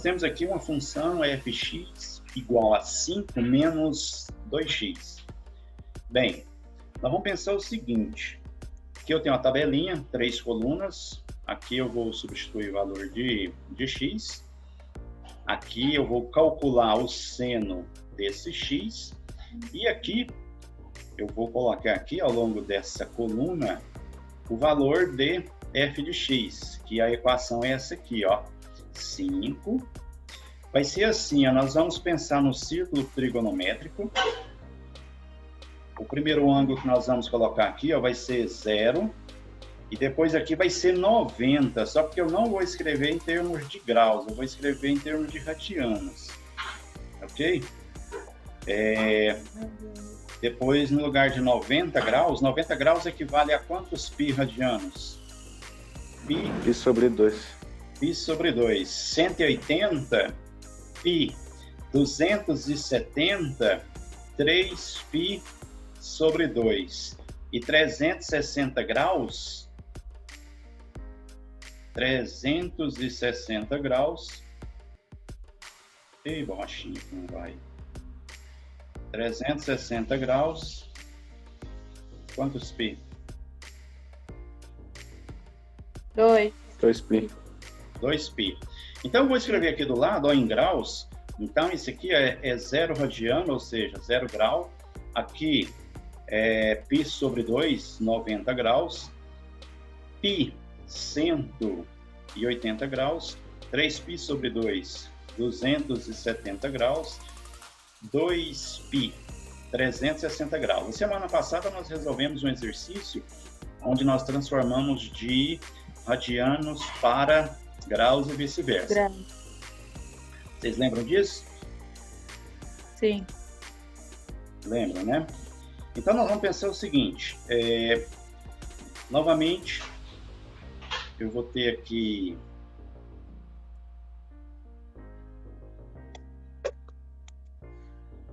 temos aqui uma função fx igual a 5 menos 2x. Bem, nós vamos pensar o seguinte. Aqui eu tenho uma tabelinha, 3 colunas. Aqui eu vou substituir o valor de x. Aqui eu vou calcular o seno desse x. E aqui eu vou colocar aqui ao longo dessa coluna o valor de f de x, que a equação é essa aqui, ó, 5. Vai ser assim, ó, nós vamos pensar no círculo trigonométrico. O primeiro ângulo que nós vamos colocar aqui, ó, vai ser 0. E depois aqui vai ser 90, só porque eu não vou escrever em termos de graus, eu vou escrever em termos de radianos. Ok? Depois, no lugar de 90 graus equivale a quantos pi radianos? Pi sobre 2. Pi sobre 2. 180, pi. 270, 3 pi sobre 2. E 360 graus... 360 graus... Ei, borrachinha, que não vai... 360 graus, quantos pi? 2. 2 pi. 2 pi. Então, eu vou escrever aqui do lado, ó, em graus. Então, isso aqui é 0 radiano, ou seja, 0 grau. Aqui é pi sobre 2, 90 graus. Pi, 180 graus. 3 pi sobre 2, 270 graus. 2π, 360 graus. Na semana passada nós resolvemos um exercício onde nós transformamos de radianos para graus e vice-versa. Vocês lembram disso? Sim. Lembram, né? Então nós vamos pensar o seguinte, novamente, eu vou ter aqui...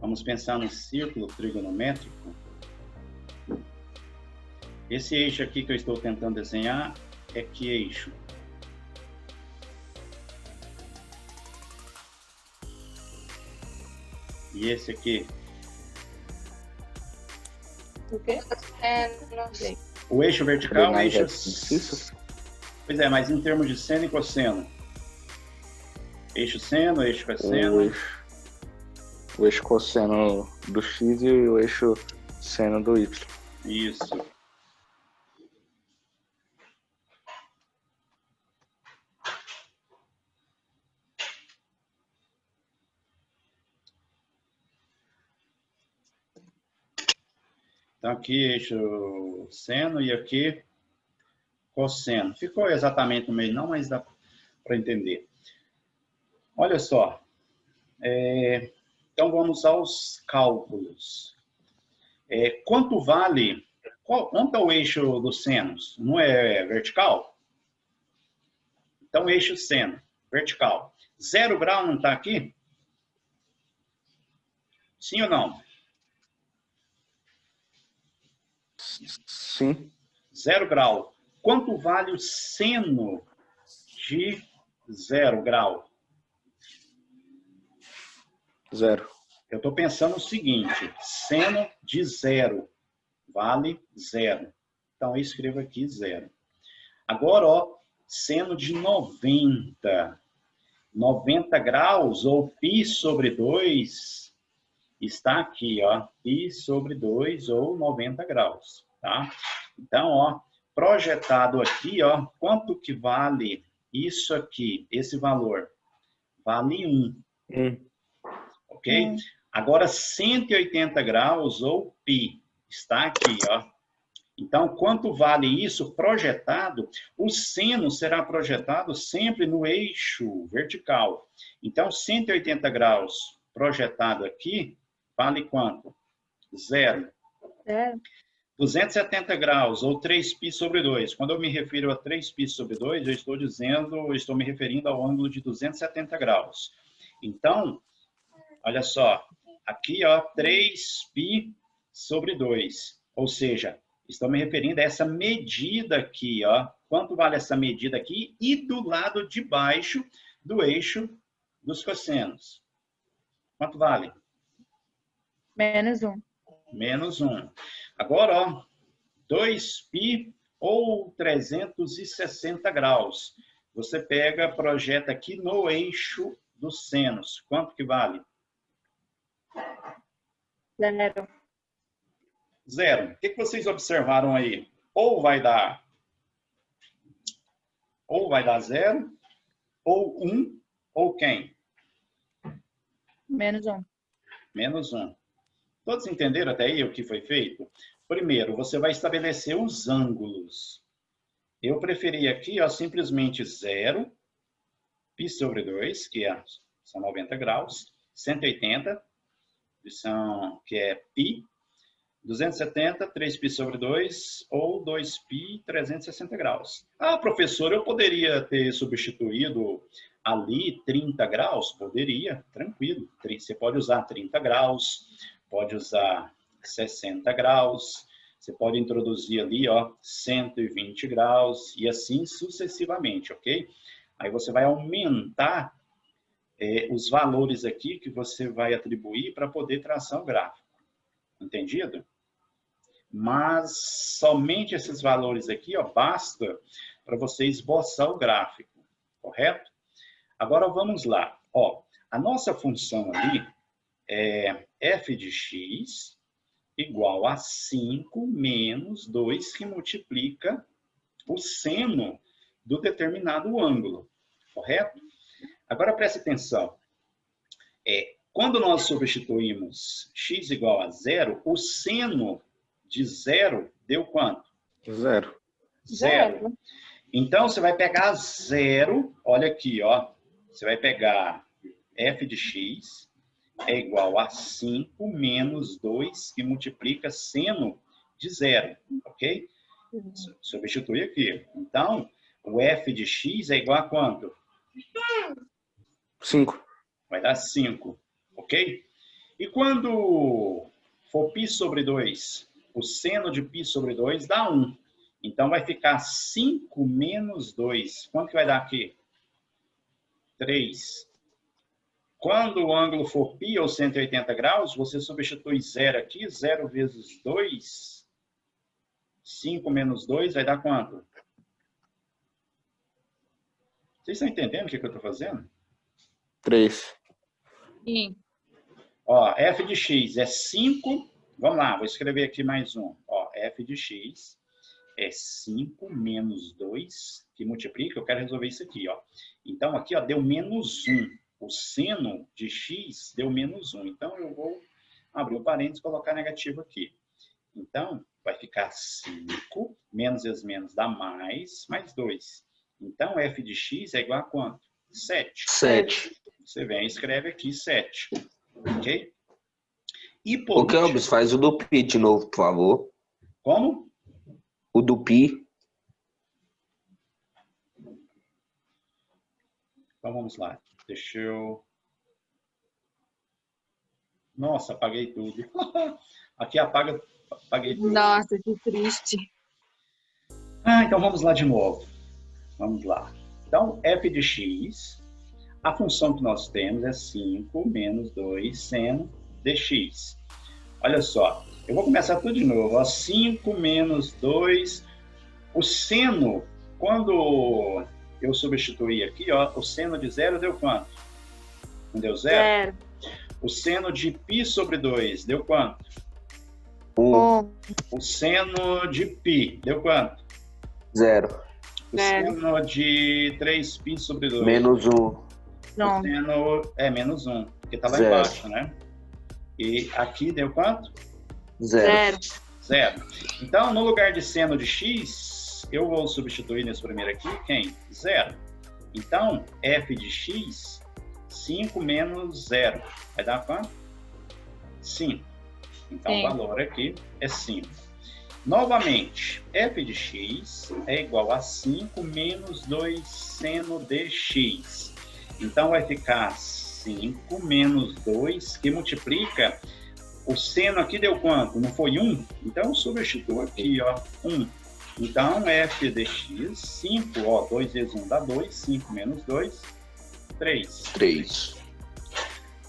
Vamos pensar no círculo trigonométrico. Esse eixo aqui que eu estou tentando desenhar é que eixo? E esse aqui? O quê? Não sei. O eixo vertical, o eixo... Isso. Pois é, mas em termos de seno e cosseno. Eixo seno, eixo cosseno. O eixo cosseno do x e o eixo seno do y. Isso. Então aqui eixo seno e aqui cosseno. Ficou exatamente no meio não, mas dá para entender. Olha só. Então, vamos aos cálculos. Quanto vale... Onde está o eixo dos senos? Não é vertical? Então, eixo seno, vertical. 0 grau não está aqui? Sim ou não? Sim. 0 grau. Quanto vale o seno de 0 grau? 0. Eu estou pensando o seguinte, seno de 0 vale 0. Então, eu escrevo aqui 0. Agora, ó, seno de 90. 90 graus, ou π sobre 2, está aqui, ó, π sobre 2, ou 90 graus, tá? Então, ó, projetado aqui, ó, quanto que vale isso aqui, esse valor? Vale 1. Ok? Agora, 180 graus, ou π, está aqui, ó. Então, quanto vale isso projetado? O seno será projetado sempre no eixo vertical. Então, 180 graus projetado aqui, vale quanto? 0. 270 graus, ou 3π sobre 2. Quando eu me refiro a 3π sobre 2, eu estou me referindo ao ângulo de 270 graus. Então, olha só, aqui, ó, 3π sobre 2. Ou seja, estou me referindo a essa medida aqui, ó. Quanto vale essa medida aqui? E do lado de baixo do eixo dos cossenos. Quanto vale? -1. Menos 1. Agora, ó, 2π ou 360 graus. Você pega, projeta aqui no eixo dos senos. Quanto que vale? 0. 0. O que vocês observaram aí? Ou vai dar 0, ou 1, ou quem? -1. Menos 1. Todos entenderam até aí o que foi feito? Primeiro, você vai estabelecer os ângulos. Eu preferi aqui, ó, simplesmente 0, π sobre 2, que são 90 graus, 180, que é π, 270, 3π sobre 2, ou 2π, 360 graus. Ah, professor, eu poderia ter substituído ali 30 graus? Poderia, tranquilo. Você pode usar 30 graus, pode usar 60 graus, você pode introduzir ali, ó, 120 graus, e assim sucessivamente, ok? Aí você vai aumentar os valores aqui que você vai atribuir para poder traçar o gráfico. Entendido? Mas somente esses valores aqui, ó, basta para você esboçar o gráfico, correto? Agora vamos lá. Ó, a nossa função ali é f de x igual a 5 menos 2, que multiplica o seno do determinado ângulo, correto? Agora preste atenção. Quando nós substituímos x igual a 0, o seno de 0 deu quanto? 0. 0. Então, você vai pegar 0, olha aqui, ó. Você vai pegar f de x é igual a 5 menos 2, que multiplica seno de 0, ok? Substituir aqui. Então, o f de x é igual a quanto? 5. Vai dar 5, ok? E quando for π sobre 2, o seno de π sobre 2 dá 1. Então, vai ficar 5 menos 2. Quanto que vai dar aqui? 3. Quando o ângulo for π ou 180 graus, você substitui 0 aqui. 0 vezes 2, 5 menos 2, vai dar quanto? Vocês estão entendendo o que eu estou fazendo? 3. Sim. Ó, f de x é 5. Vamos lá, vou escrever aqui mais um. Ó, f de x é 5 menos 2, que multiplica. Eu quero resolver isso aqui, ó. Então, aqui, ó, deu menos 1. O seno de x deu menos 1. Então, eu vou abrir o parênteses e colocar negativo aqui. Então, vai ficar 5, menos vezes menos dá mais 2. Então, f de x é igual a quanto? 7. 7. Você vem e escreve aqui 7. Ok? E Ô, Kelvis, faz o do pi de novo, por favor. Como? O do pi. Então, vamos lá. Deixa eu... Nossa, apaguei tudo. Aqui apaguei tudo. Nossa, que triste. Então vamos lá de novo. Vamos lá. Então, f de x, a função que nós temos é 5 menos 2 seno dx. Olha só, eu vou começar tudo de novo. Ó, 5 menos 2, o seno, quando eu substituir aqui, ó, o seno de 0 deu quanto? Não deu 0? 0. O seno de π sobre 2 deu quanto? 1. O seno de π deu quanto? 0. O seno de 3π sobre 2. Menos 1. O seno é menos 1, porque está lá 0. embaixo, né? E aqui deu quanto? 0. 0. Então, no lugar de seno de x, eu vou substituir nesse primeiro aqui, quem? 0. Então, f de x, 5 menos 0. Vai dar quanto? 5. Então, Sim. O valor aqui é 5. Novamente, f de x é igual a 5 menos 2 seno de x. Então, vai ficar 5 menos 2, que multiplica... O seno aqui deu quanto? Não foi 1? Então, eu substituo aqui, ó, 1. Então, f de x, 5, ó, 2 vezes 1 dá 2, 5 menos 2, 3. 3.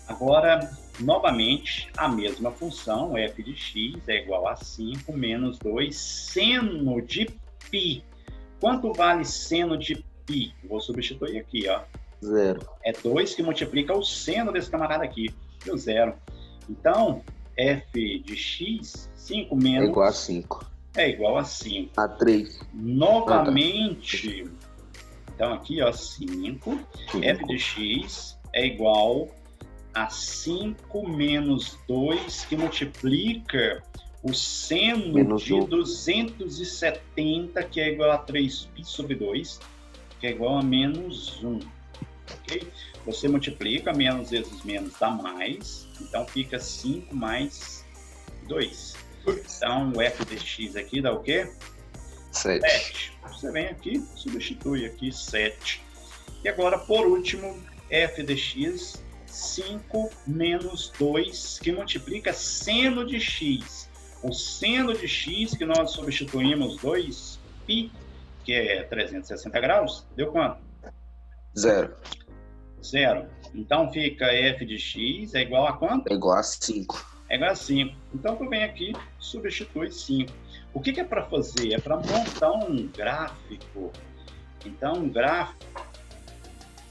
Agora, novamente, a mesma função, f de x é igual a 5 menos 2 seno de π. Quanto vale seno de π? Vou substituir aqui, ó. 0. É 2 que multiplica o seno desse camarada aqui, o 0. Então, f de x, 5 É menos... igual a 5. É igual a 5. A 3. Novamente, então aqui, ó, 5. F de x é igual a 5 menos 2, que multiplica o seno Menos de 1. 270, que é igual a 3π sobre 2, que é igual a menos 1. Ok? Você multiplica, menos vezes menos dá mais, então fica 5 mais 2. Então, o f de x aqui dá o quê? 7. 7. Você vem aqui, substitui aqui 7. E agora, por último, f de x, 5 menos 2, que multiplica seno de x. O seno de x, que nós substituímos 2π, que é 360 graus, deu quanto? 0. 0. Então, fica f de x é igual a quanto? É igual a 5. É igual a 5. Então, tu vem aqui, substitui 5. O que é para fazer? É para montar um gráfico. Então, um gráfico,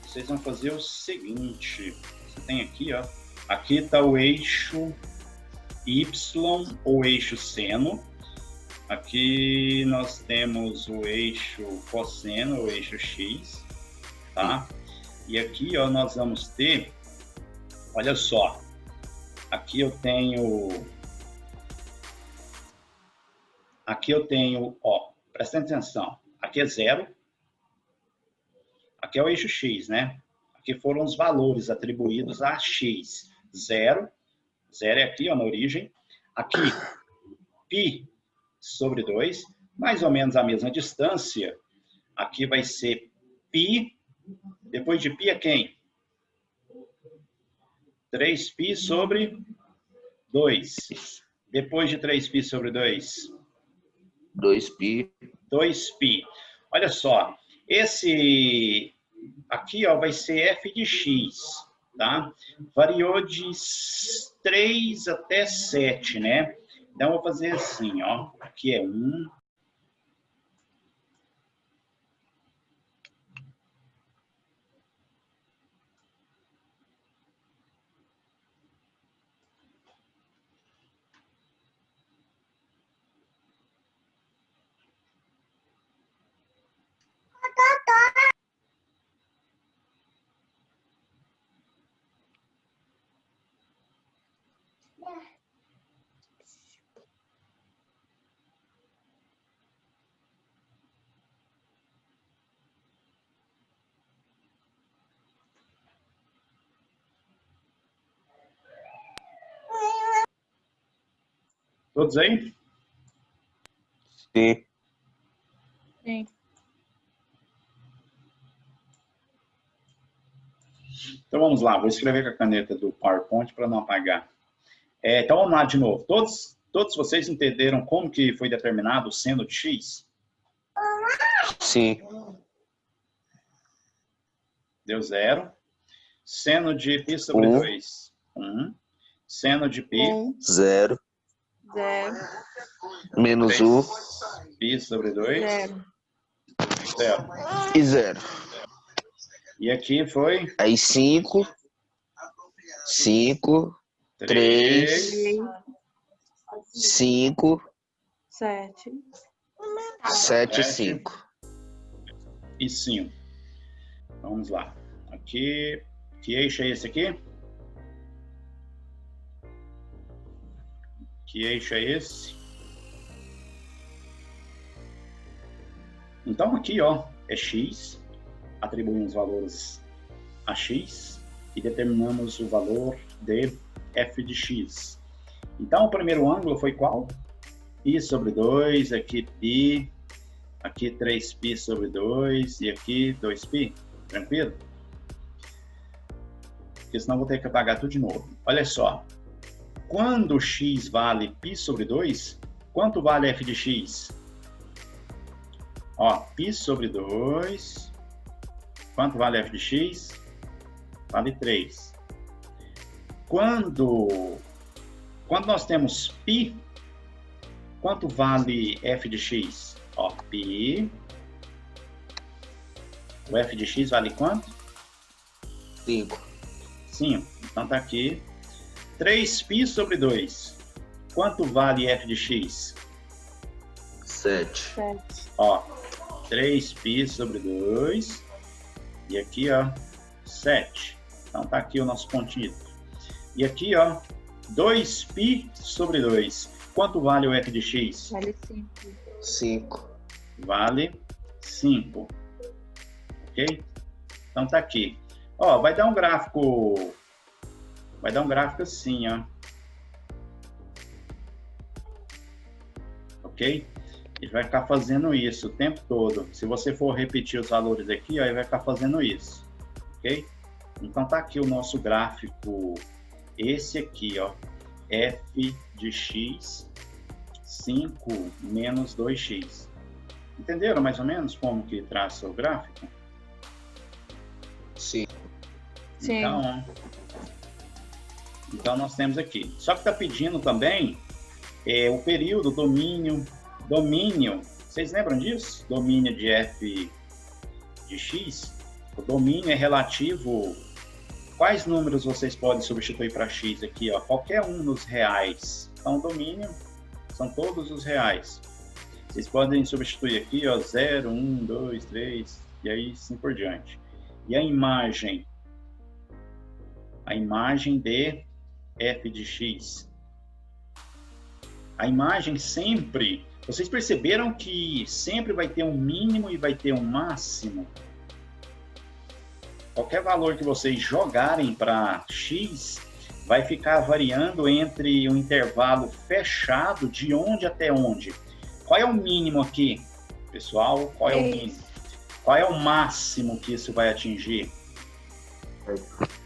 vocês vão fazer o seguinte. Você tem aqui, ó. Aqui está o eixo Y, ou eixo seno. Aqui nós temos o eixo cosseno, ou eixo X. Tá? E aqui, ó, nós vamos ter, olha só. Aqui eu tenho, ó, presta atenção, aqui é 0, aqui é o eixo x, né? Aqui foram os valores atribuídos a x. 0 é aqui, ó, na origem. Aqui, π sobre 2, mais ou menos a mesma distância. Aqui vai ser π, depois de π é quem? 3π sobre 2. Depois de 3π sobre 2? 2π. 2π. Olha só, esse aqui, ó, vai ser f de x, tá? Variou de 3 até 7, né? Então, eu vou fazer assim, ó. Aqui é 1. Todos aí? Sim. Sim. Então vamos lá, vou escrever com a caneta do PowerPoint para não apagar. Então vamos lá de novo. Todos vocês entenderam como que foi determinado o seno de x? Sim. Deu 0. Seno de π sobre 2, 1. Seno de π, 0. 0. Menos 3. 1. π sobre 2, 0. 0. E 0. E aqui foi Aí 5. 5. 3. 5. 7. 7 e 5. E 5. Vamos lá. Aqui, que eixo é esse aqui? Que eixo é esse? Então aqui, ó, é x. Atribuímos valores a x e determinamos o valor de f de x. Então o primeiro ângulo foi qual? π sobre 2, aqui π, aqui 3π sobre 2 e aqui 2π. Tranquilo? Porque senão vou ter que apagar tudo de novo. Olha só. Quando x vale π sobre 2, quanto vale f de x? Ó, π sobre 2. Quanto vale f de x? vale 3. Quando nós temos π, quanto vale f de x? Ó, π. O f de x vale quanto? 5. 5. Então tá aqui. 3π sobre 2. Quanto vale f de x? 7. 7. Ó, 3π sobre 2. E aqui, ó, 7. Então tá aqui o nosso pontinho. E aqui, ó, 2π sobre 2. Quanto vale o f de x? Vale 5. 5. Vale 5. Ok? Então tá aqui. Ó, vai dar um gráfico assim, ó. Ok? Ele vai ficar fazendo isso o tempo todo. Se você for repetir os valores aqui, ó, ele vai ficar fazendo isso. Ok? Então tá aqui o nosso gráfico. Esse aqui, ó. F de x, 5 menos 2x. Entenderam mais ou menos como que traça o gráfico? Sim. Sim. Então nós temos aqui. Só que está pedindo também o período, domínio. Vocês lembram disso? Domínio de f de x. O domínio é relativo. Quais números vocês podem substituir para x aqui? Ó? Qualquer um nos reais. Então o domínio são todos os reais. Vocês podem substituir aqui, ó, 0, 1, 2, 3, e aí assim por diante. E a imagem de f de x. A imagem sempre, vocês perceberam que sempre vai ter um mínimo e vai ter um máximo? Qualquer valor que vocês jogarem para x, vai ficar variando entre um intervalo fechado de onde até onde. Qual é o mínimo aqui, pessoal? Qual é o mínimo? Qual é o máximo que isso vai atingir?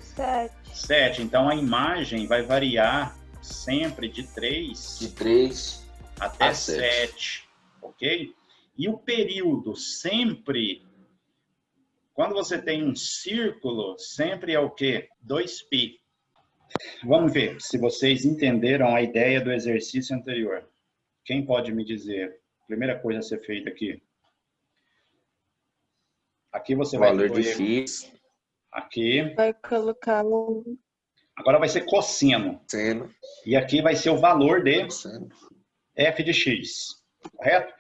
7. 7. Então, a imagem vai variar sempre de 3 De 3 até a 7. Ok? E o período sempre, quando você tem um círculo, sempre é o quê? 2π. Vamos ver se vocês entenderam a ideia do exercício anterior. Quem pode me dizer? Primeira coisa a ser feita aqui. Aqui você vai Valor ter de x. Aqui. Vai colocar o Agora vai ser cosseno. Seno. E aqui vai ser o valor de Seno. f de x. Correto?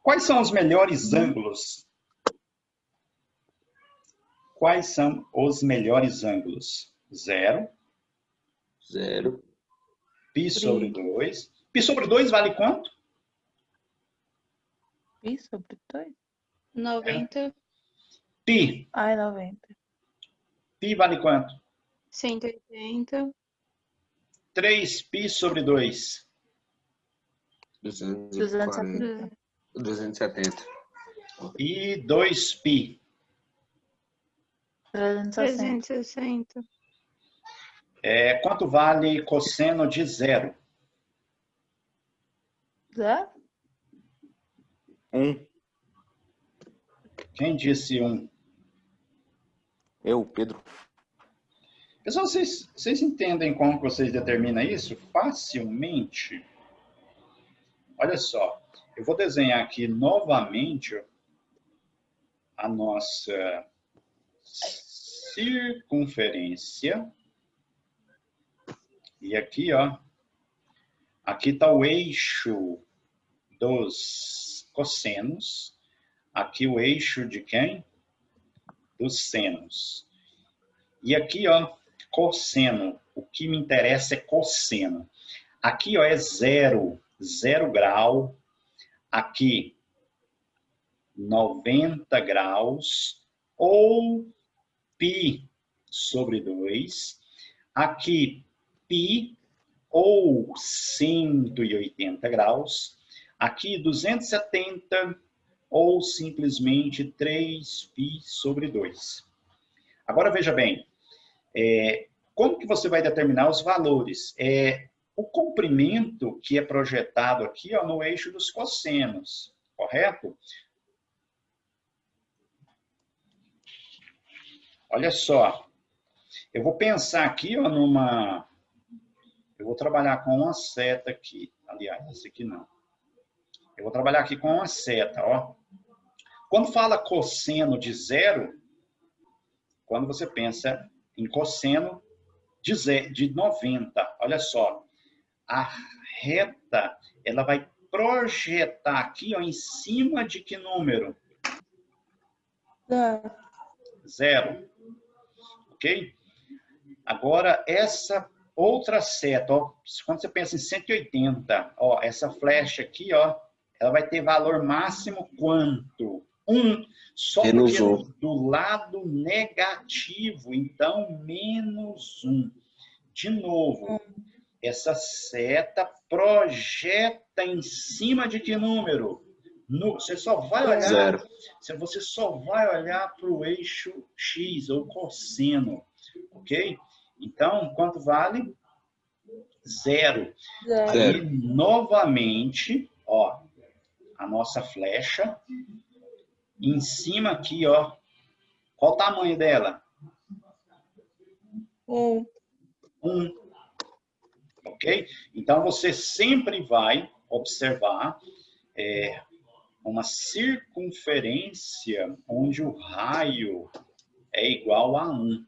Quais são os melhores ângulos? Quais são os melhores ângulos? 0. 0. Π sobre 2. Π sobre 2 vale quanto? π sobre 2? 90, Π. Ai, 90. Π vale quanto? 180, 3π sobre 2. 240. 270. E 2π. 360. 360, Quanto vale cosseno de 0? 0? 1. Quem disse 1? Eu, Pedro. Pessoal, vocês entendem como que vocês determinam isso? Facilmente. Olha só, eu vou desenhar aqui novamente a nossa circunferência. E aqui, ó, aqui está o eixo dos cossenos. Aqui o eixo de quem? Dos senos. E aqui, ó, cosseno. O que me interessa é cosseno. Aqui, ó, é 0 grau. Aqui, 90 graus. Ou π sobre 2. Aqui, π ou 180 graus. Aqui, 270 ou simplesmente 3π sobre 2. Agora, veja bem, como que você vai determinar os valores? O comprimento que é projetado aqui, ó, no eixo dos cossenos, correto? Olha só, Eu vou pensar aqui, ó, numa... Eu vou trabalhar com uma seta aqui. Aliás, esse aqui não. Eu vou trabalhar aqui com uma seta, ó. Quando fala cosseno de zero, quando você pensa em cosseno de 90, olha só. A reta, ela vai projetar aqui, ó, em cima de que número? Zero. Zero. Ok? Agora, essa outra seta, ó, quando você pensa em 180, ó, essa flecha aqui, ó, ela vai ter valor máximo quanto? 1. Só Menos porque 1. do lado negativo, então, menos 1. De novo, essa seta projeta em cima de que número? Você só vai olhar, Zero. você só vai olhar para o eixo X, ou cosseno, ok? Então, quanto vale? Zero. Zero. Aí, novamente, ó, a nossa flecha, em cima aqui, ó, qual o tamanho dela? 1. 1. Ok? Então, você sempre vai observar uma circunferência onde o raio é igual a 1.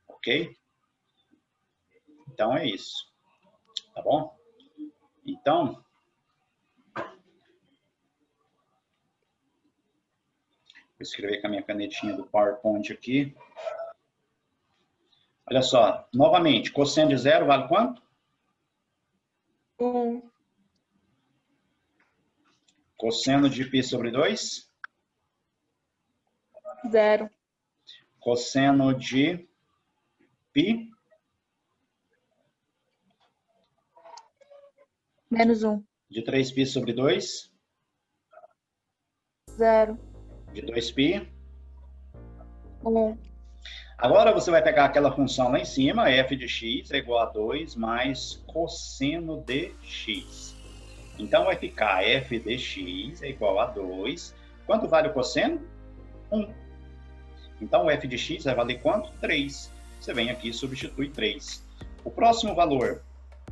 Ok? Então, é isso. Tá bom? Então, vou escrever com a minha canetinha do PowerPoint aqui. Olha só, novamente, cosseno de zero vale quanto? 1. Cosseno de π sobre 2? 0. Cosseno de π? Menos 1. De 3π sobre 2? 0. De 2π? 1. Agora você vai pegar aquela função lá em cima, f de x é igual a 2 mais cosseno de x. Então vai ficar f de x é igual a 2. Quanto vale o cosseno? 1. Então o f de x vai valer quanto? 3. Você vem aqui e substitui 3. O próximo valor,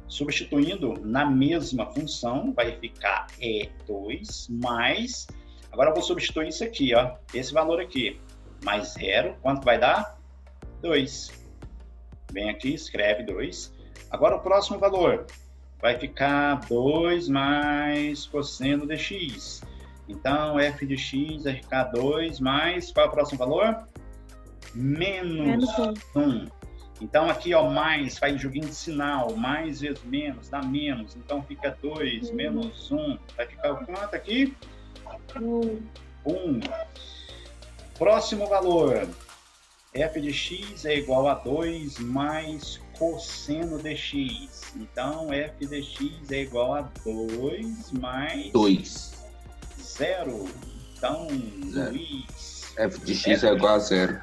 substituindo na mesma função, vai ficar E2 mais... Agora eu vou substituir isso aqui, ó, esse valor aqui, mais 0. Quanto vai dar? 2. Vem aqui, escreve 2. Agora o próximo valor vai ficar 2 mais cosseno de x. Então, f de x vai ficar 2 mais... Qual é o próximo valor? Menos 1. Então, aqui, ó, mais, faz joguinho de sinal. Mais vezes menos, dá menos. Então, fica 2 menos 1. Vai ficar o quanto aqui? 1. Próximo valor. F de x é igual a 2 mais cosseno de x. Então, f de x é igual a 2 mais... 2. 0. Então, Zero. Luiz... F de x é igual a 0.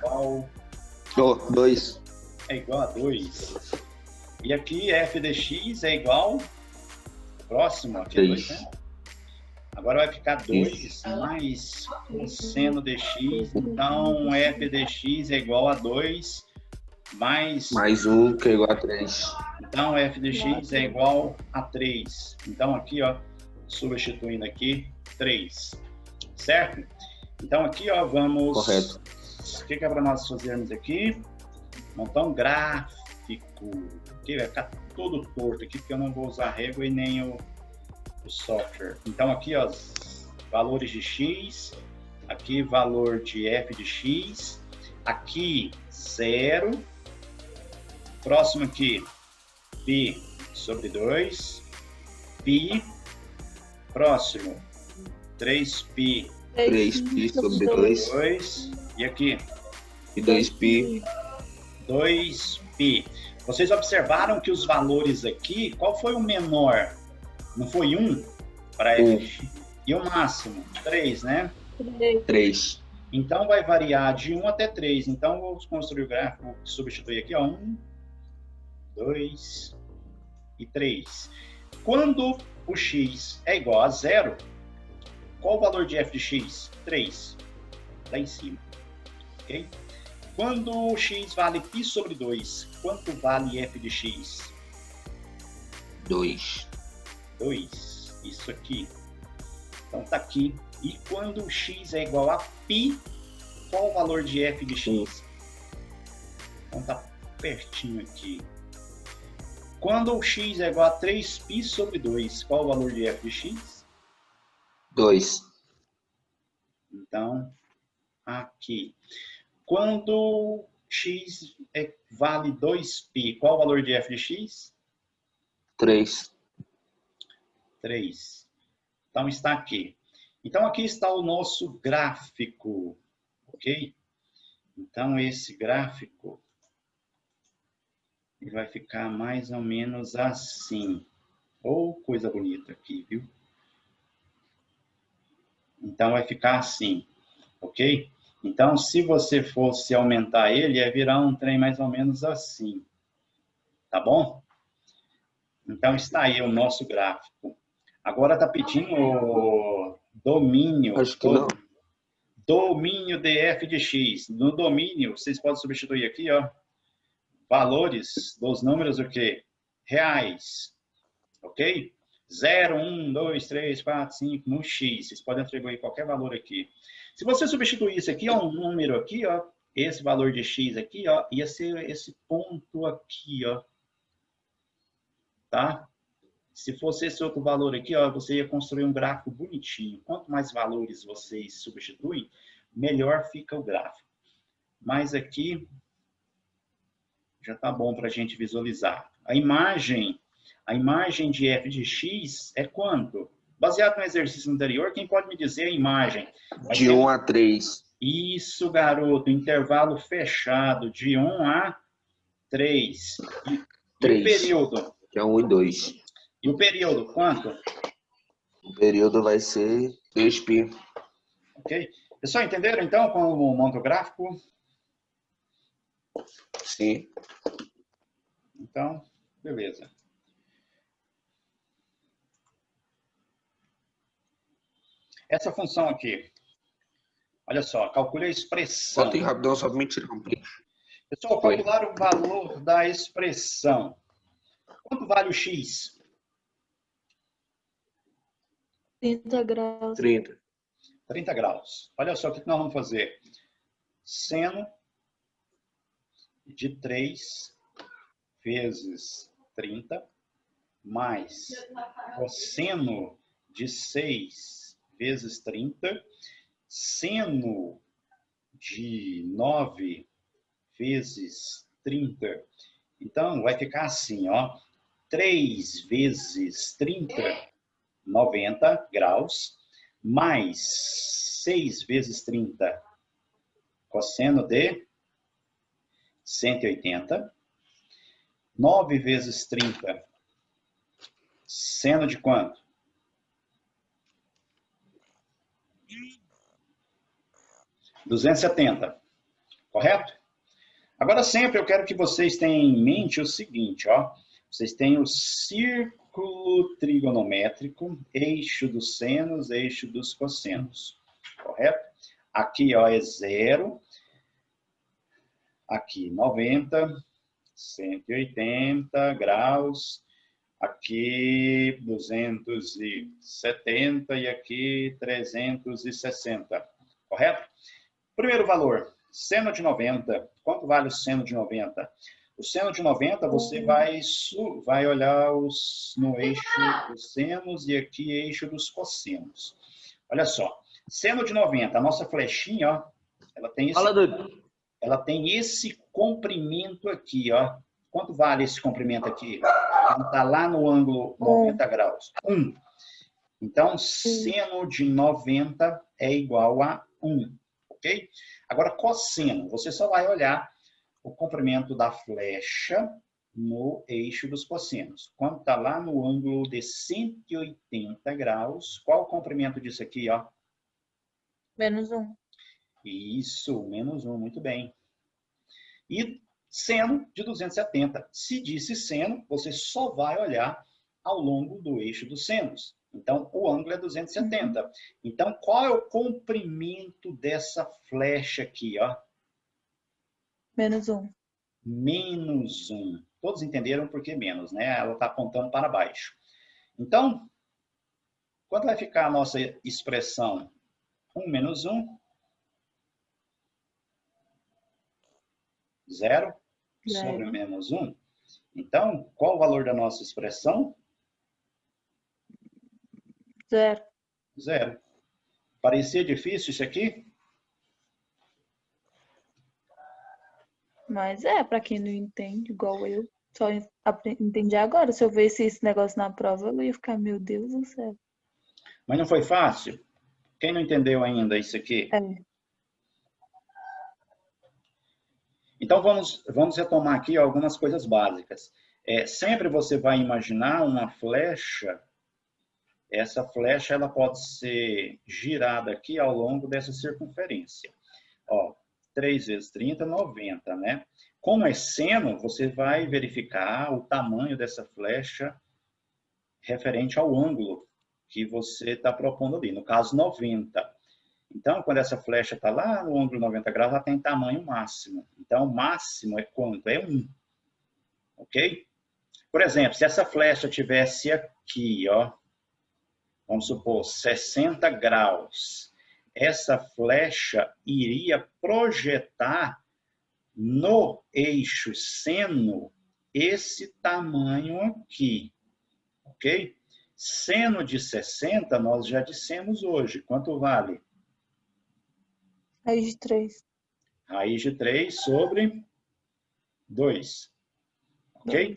Igual... 2. É igual a 2. E aqui, f de x é igual... Próximo, aqui é 2, né? Agora vai ficar 2 mais cosseno de x. Então, f de x é igual a 2 mais... Mais 1, que é igual a 3. Então, f de x é igual a 3. Então, aqui, ó, substituindo aqui, 3. Certo? Então, aqui, ó, vamos... Correto. O que é para nós fazermos aqui? Montar um gráfico. Aqui vai ficar todo torto aqui, porque eu não vou usar régua e nem o software. Então, aqui, ó, valores de x. Aqui, valor de f de x. Aqui, 0. Próximo aqui, π sobre 2. Π. Próximo, 3π 3π sobre 2. 2. E aqui, E 2π. 2π. Vocês observaram que os valores aqui, qual foi o menor? Não foi 1 para f? E o máximo? 3, né? 3. Então, vai variar de 1 até 3. Então, vou construir o gráfico, substituir aqui, ó, 1, 2 e 3. Quando o x é igual a 0, qual o valor de f de x? 3. Lá em cima. Ok? Quando x vale π sobre 2, quanto vale f de x? 2. 2. Isso aqui. Então tá aqui. E quando x é igual a π, qual o valor de f de x? Então tá pertinho aqui. Quando o x é igual a 3π sobre 2, qual o valor de f de x? 2. Então, aqui. Quando x vale 2π, qual o valor de f de x? 3. 3. Então, está aqui. Então, aqui está o nosso gráfico, ok? Então, esse gráfico ele vai ficar mais ou menos assim. Oh, coisa bonita aqui, viu? Então, vai ficar assim, ok? Então, se você fosse aumentar ele, ia virar um trem mais ou menos assim. Tá bom? Então, está aí o nosso gráfico. Agora está pedindo o domínio. Acho que não. Domínio de f de x. No domínio, vocês podem substituir aqui, ó. Valores dos números, o quê? Reais. Ok? 0, 1, 2, 3, 4, 5, no x. Vocês podem atribuir qualquer valor aqui. Se você substituir isso aqui, ó, um número aqui, ó, esse valor de x aqui, ó, ia ser esse ponto aqui, ó. Tá? Se fosse esse outro valor aqui, ó, você ia construir um gráfico bonitinho. Quanto mais valores vocês substituem, melhor fica o gráfico. Mas aqui já tá bom para a gente visualizar. A imagem de f de x é quanto? Baseado no exercício anterior, quem pode me dizer a imagem? De 1 a 3. Isso, garoto. Intervalo fechado de 1 a 3. E o 3. período? Que é 1 e 2. E o período, quanto? O período vai ser 2π. Ok? Pessoal, entenderam então como monta o gráfico? Sim. Então, beleza. Essa função aqui, olha só, calcule a expressão. Volta aí rapidão só para me tirar um print. Pessoal, calcular o valor da expressão. Quanto vale o x? 30 graus. 30. 30 graus. Olha só o que nós vamos fazer. Seno de 3 vezes 30 mais cosseno de 6 vezes 30, seno de 9 vezes 30. Então, vai ficar assim, ó. 3 vezes 30, 90 graus, mais 6 vezes 30, cosseno de 180. 9 vezes 30, seno de quanto? 270, correto? Agora, sempre eu quero que vocês tenham em mente o seguinte, ó. Vocês têm o círculo trigonométrico, eixo dos senos, eixo dos cossenos, correto? Aqui, ó, é 0. Aqui, 90, 180 graus. Aqui, 270 e aqui, 360, correto? Primeiro valor, seno de 90. Quanto vale o seno de 90? O seno de 90, você vai olhar no eixo dos senos e aqui eixo dos cossenos. Olha só, seno de 90, a nossa flechinha, ó, ela tem esse comprimento aqui, ó. Quanto vale esse comprimento aqui? Está lá no ângulo 90 graus. 1. Então, seno de 90 é igual a 1. Ok? Agora, cosseno. Você só vai olhar o comprimento da flecha no eixo dos cossenos. Quando está lá no ângulo de 180 graus, qual o comprimento disso aqui, ó? Menos 1. Isso, menos 1, muito bem. E seno de 270. Se disse seno, você só vai olhar ao longo do eixo dos senos. Então, o ângulo é 270. Então, qual é o comprimento dessa flecha aqui, ó? Menos 1. Menos 1. Todos entenderam por que menos, né? Ela está apontando para baixo. Então, quanto vai ficar a nossa expressão? 1 menos 1. 0 sobre menos 1. Então, qual o valor da nossa expressão? 0. 0. Parecia difícil isso aqui? Mas para quem não entende, igual eu, só entendi agora. Se eu visse esse negócio na prova, eu ia ficar, meu Deus do céu. Mas não foi fácil? Quem não entendeu ainda isso aqui? Então, vamos retomar aqui algumas coisas básicas. Sempre você vai imaginar uma flecha. Essa flecha ela pode ser girada aqui ao longo dessa circunferência. Ó, 3 vezes 30, 90, né? Como é seno, você vai verificar o tamanho dessa flecha referente ao ângulo que você está propondo ali. No caso, 90. Então, quando essa flecha está lá no ângulo 90 graus, ela tem tamanho máximo. Então, o máximo é quanto? É 1. Ok? Por exemplo, se essa flecha tivesse aqui, ó, vamos supor, 60 graus, essa flecha iria projetar no eixo seno esse tamanho aqui. Ok? Seno de 60, nós já dissemos hoje. Quanto vale? Raiz de 3. Raiz de 3 sobre 2. Ok?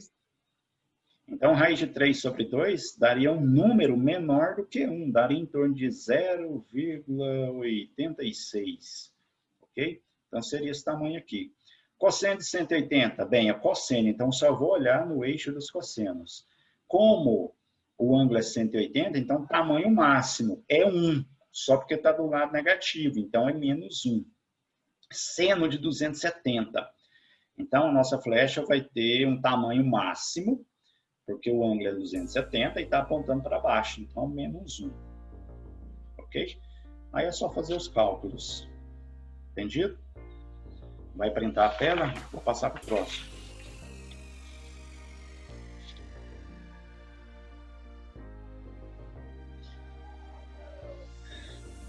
Então, raiz de 3 sobre 2 daria um número menor do que 1. Daria em torno de 0,86. Ok? Então, seria esse tamanho aqui. Cosseno de 180. Bem, é cosseno. Então, só vou olhar no eixo dos cossenos. Como o ângulo é 180, então, tamanho máximo é 1. Só porque está do lado negativo. Então, é menos 1. Seno de 270. Então, a nossa flecha vai ter um tamanho máximo, porque o ângulo é 270 e está apontando para baixo. Então, menos 1. Ok? Aí é só fazer os cálculos. Entendido? Vai printar a tela? Vou passar para o próximo.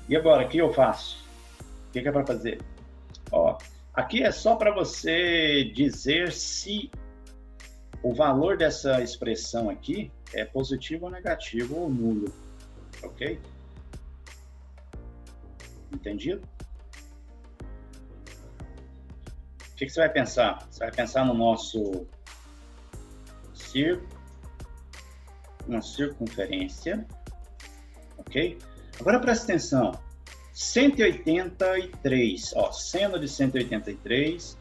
E agora, o que eu faço? O que é para fazer? Ó, aqui é só para você dizer se o valor dessa expressão aqui é positivo ou negativo ou nulo. Ok? Entendido? O que você vai pensar? Você vai pensar no nosso círculo, uma circunferência. Ok? Agora presta atenção. 183, ó, seno de 183,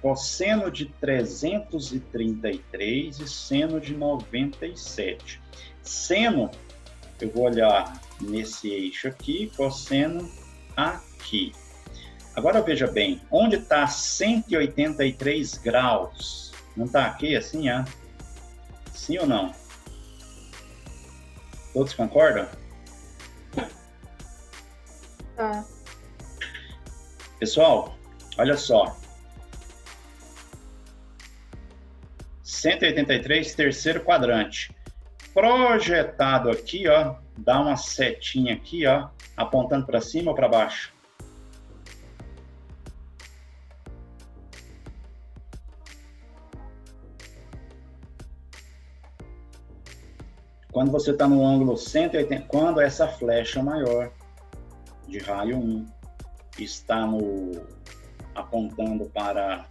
cosseno de 333 e seno de 97. Seno, eu vou olhar nesse eixo aqui, cosseno aqui. Agora veja bem, onde está 183 graus? Não está aqui assim, ah? Sim ou não? Todos concordam? Tá. Pessoal, olha só. 183, terceiro quadrante. Projetado aqui, ó, dá uma setinha aqui, ó, apontando para cima ou para baixo? Quando você está no ângulo 180, quando essa flecha maior de raio 1 está apontando para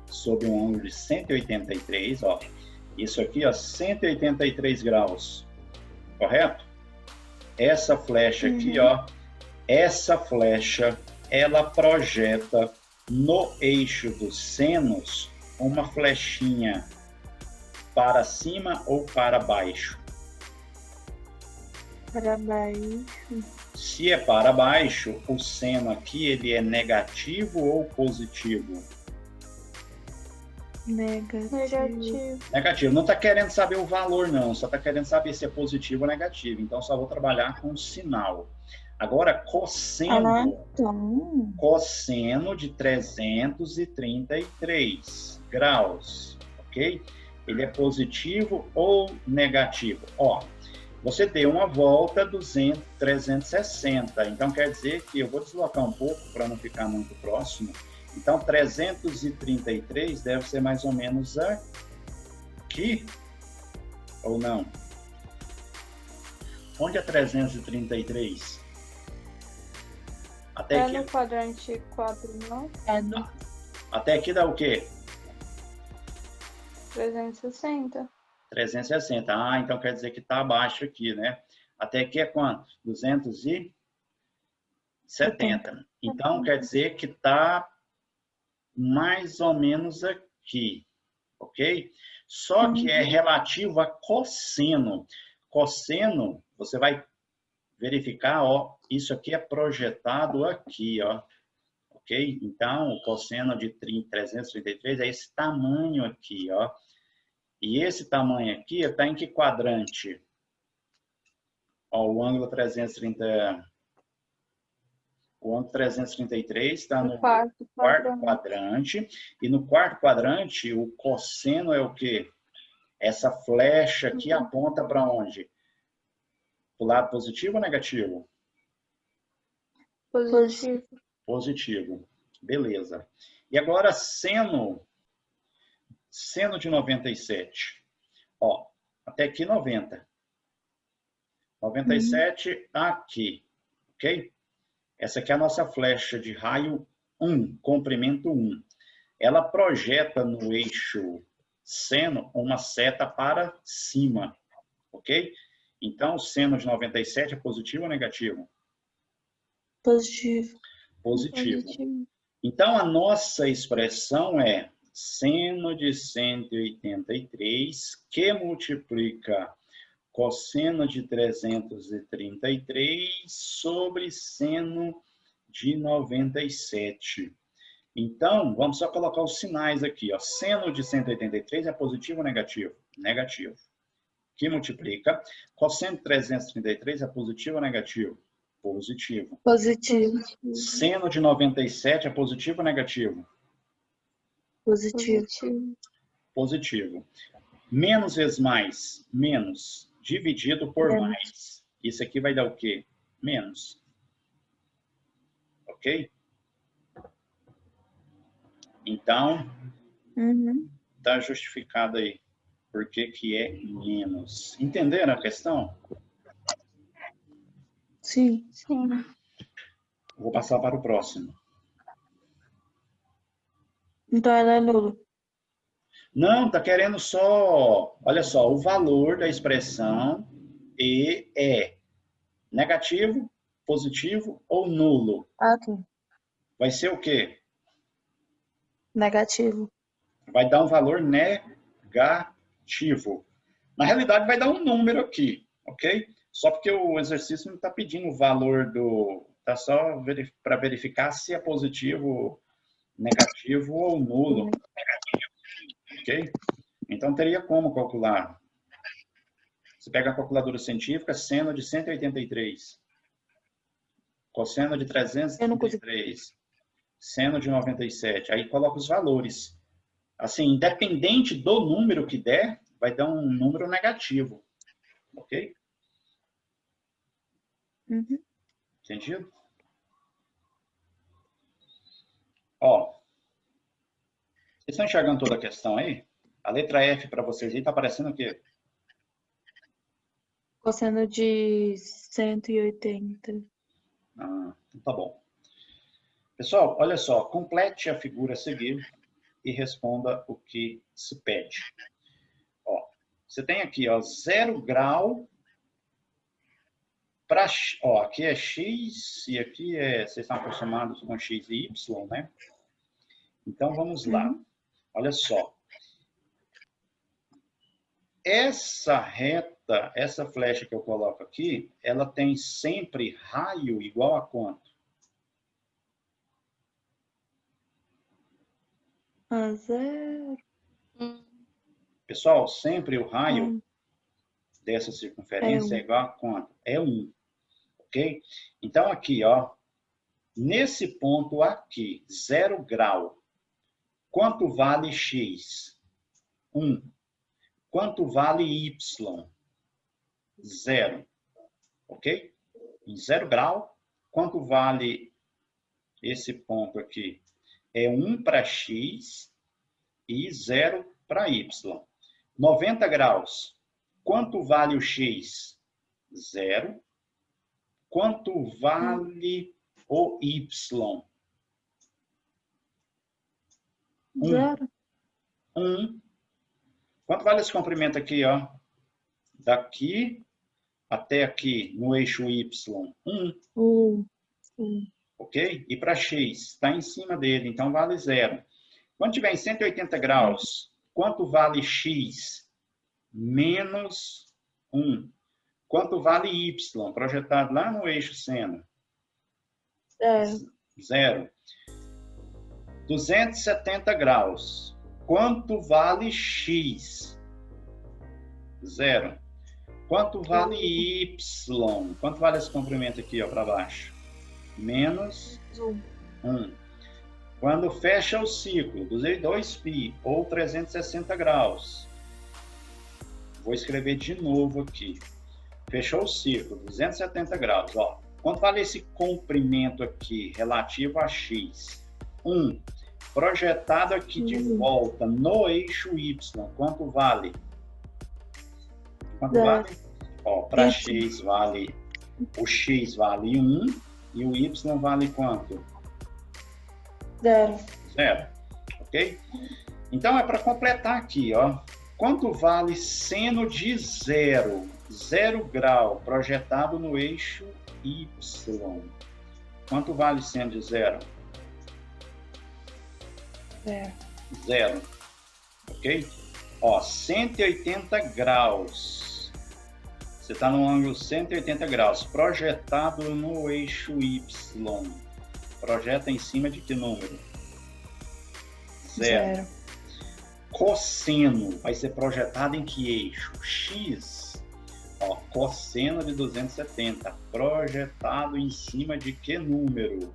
sob um ângulo de 183, ó, isso aqui, ó, 183 graus, correto? Essa flecha aqui, ó, essa flecha, ela projeta no eixo dos senos uma flechinha para cima ou para baixo? Para baixo. Se é para baixo, o seno aqui, ele é negativo ou positivo? Negativo. Negativo. Não está querendo saber o valor, não. Só está querendo saber se é positivo ou negativo. Então, só vou trabalhar com o sinal. Agora, Ah, cosseno. então. Cosseno de 333 graus, ok? Ele é positivo ou negativo? Ó, você deu uma volta 360, então quer dizer que eu vou deslocar um pouco para não ficar muito próximo. Então, 333 deve ser mais ou menos aqui, ou não? Onde é 333? Até É aqui, no quadrante 4, não? É no... até aqui dá o quê? 360. 360. Ah, então quer dizer que está abaixo aqui, né? Até aqui é quanto? 270. Então quer dizer que está mais ou menos aqui, ok? Só que é relativo a cosseno. Cosseno, você vai verificar, ó, isso aqui é projetado aqui, ó. Ok? Então, o cosseno de 333 é esse tamanho aqui, ó. E esse tamanho aqui está em que quadrante? Ó, o ângulo 330, o ângulo 333 está no quarto quarto quadrante. quadrante. E no quarto quadrante, o cosseno é o quê? Essa flecha aqui aponta para onde? Para o lado positivo ou negativo? Positivo. Positivo. Beleza. E agora, seno de 97. Ó, até aqui 90. 97 aqui, ok? Essa aqui é a nossa flecha de raio 1, comprimento 1. Ela projeta no eixo seno uma seta para cima, ok? Então, o seno de 97 é positivo ou negativo? Positivo. Positivo. Positivo. Então, a nossa expressão é seno de 183 que multiplica cosseno de 333 sobre seno de 97. Então, vamos só colocar os sinais aqui. Ó. Seno de 183 é positivo ou negativo? Negativo. Que multiplica. Cosseno de 333 é positivo ou negativo? Positivo. Positivo. Seno de 97 é positivo ou negativo? Positivo. Positivo. Positivo. Menos vezes mais, menos, dividido por Menos. mais. Isso aqui vai dar o quê? Menos. Ok? Então, está justificado aí. Por que que é menos? Entenderam a questão? Sim. Sim. Vou passar para o próximo. Então ela é nulo. Não, está querendo só, olha só, o valor da expressão E é negativo, positivo ou nulo. Ah, ok. Vai ser o quê? Negativo. Vai dar um valor negativo. Na realidade, vai dar um número aqui, ok? Só porque o exercício não está pedindo o valor do... Está só para verificar se é positivo, negativo ou nulo. Ok? Então, teria como calcular. Você pega a calculadora científica, seno de 183. Cosseno de 333. Seno de 97. Aí coloca os valores. Assim, independente do número que der, vai dar um número negativo. Ok? Entendido? Ó, vocês estão enxergando toda a questão aí? A letra F para vocês aí está aparecendo o quê? Cosseno de 180. Ah, então tá bom. Pessoal, olha só, complete a figura a seguir e responda o que se pede. Ó, você tem aqui, ó, 0 grau para, ó, aqui é x e aqui é, vocês estão acostumados com x e y, né? Então vamos lá. Olha só. Essa reta, essa flecha que eu coloco aqui, ela tem sempre raio igual a quanto? A 0. Pessoal, sempre o raio dessa circunferência É é igual a quanto? É 1. ok? Então, aqui, ó, nesse ponto aqui, 0 grau, quanto vale x? 1. Quanto vale y? 0, ok? Em 0 grau, quanto vale esse ponto aqui? É 1 para x e 0 para y. 90 graus, quanto vale o x? 0. Quanto vale o y? 0. 1. Quanto vale esse comprimento aqui, ó? Daqui até aqui, no eixo y? 1. Ok? E para x? Está em cima dele, então vale 0. Quando tiver em 180 graus, quanto vale x? Menos 1. Quanto vale y? Projetado lá no eixo seno? 0. 270 graus. Quanto vale x? 0. Quanto vale y? Quanto vale esse comprimento aqui, ó, para baixo? Menos 1. Quando fecha o ciclo, 2π ou 360 graus. Vou escrever de novo aqui. Fechou o ciclo, 270 graus. Ó. Quanto vale esse comprimento aqui relativo a x? 1. Projetado aqui de volta no eixo y. Quanto vale? Quanto vale? Ó, para x vale... O x vale 1 e o y vale quanto? 0. 0. Ok? Então, é para completar aqui, ó. Quanto vale seno de 0? 0 grau projetado no eixo y. Quanto vale seno de 0? 0. Ok? Ó, 180 graus. Você está no ângulo 180 graus, projetado no eixo y. Projeta em cima de que número? 0. Cosseno vai ser projetado em que eixo? X. Ó, cosseno de 270, projetado em cima de que número?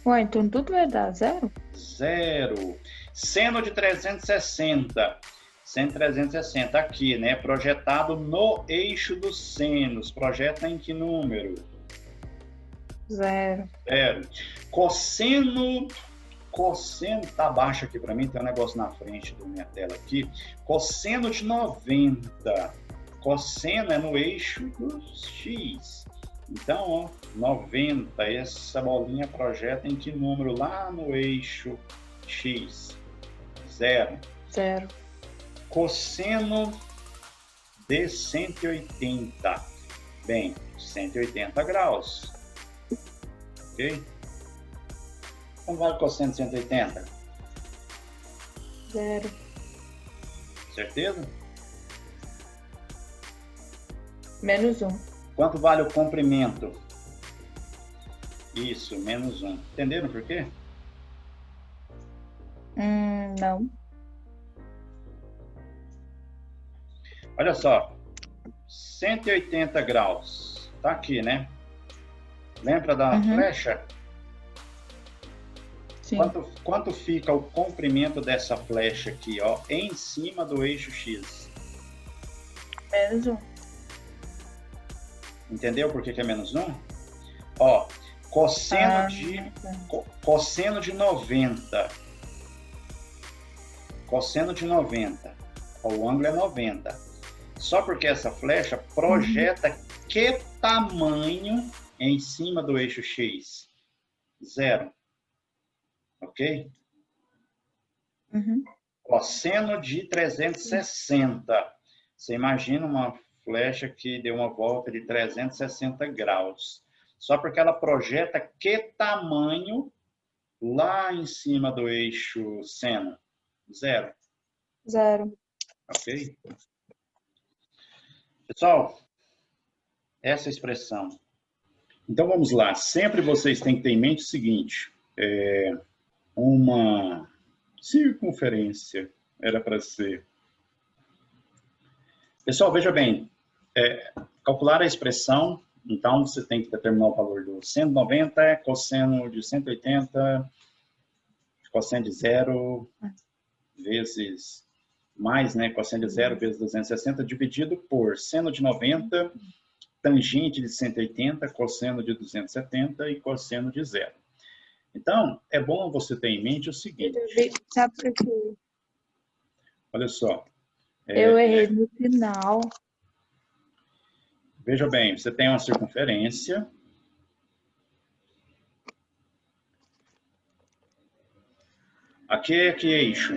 Ué, então tudo vai dar 0? 0. Seno de 360. Seno de 360 aqui, né? Projetado no eixo dos senos. Projeta em que número? 0. 0. Cosseno tá baixo aqui para mim, tem um negócio na frente da minha tela aqui. Cosseno de 90. Cosseno é no eixo do x. Então, ó, 90, essa bolinha projeta em que número lá no eixo x? 0. Cosseno de 180. Bem, 180 graus. Ok? Quanto vale cosseno de 180? 0. Certeza? Menos 1. Quanto vale o comprimento? Isso, menos 1. Entenderam por quê? Não. Olha só. 180 graus. Tá aqui, né? Lembra da flecha? Sim. Quanto fica o comprimento dessa flecha aqui, ó, em cima do eixo X? Menos 1. Entendeu por que é menos 1? Ó, cosseno de 90. Cosseno de 90. Ó, o ângulo é 90. Só porque essa flecha projeta que tamanho em cima do eixo X? 0. Ok? Cosseno de 360. Você imagina uma flecha que deu uma volta de 360 graus. Só porque ela projeta que tamanho lá em cima do eixo seno? 0. Ok? Pessoal, essa expressão. Então vamos lá. Sempre vocês têm que ter em mente o seguinte. Uma circunferência era para ser. Pessoal, veja bem. Calcular a expressão Então, você tem que determinar o valor do seno de 90, cosseno de 180, cosseno de 0 vezes mais, né? Cosseno de 0 vezes 260 dividido por seno de 90, tangente de 180, cosseno de 270 e cosseno de 0. Então, é bom você ter em mente o seguinte. Sabe por quê? Olha só. Eu errei no final. Veja bem, você tem uma circunferência. Aqui é que eixo?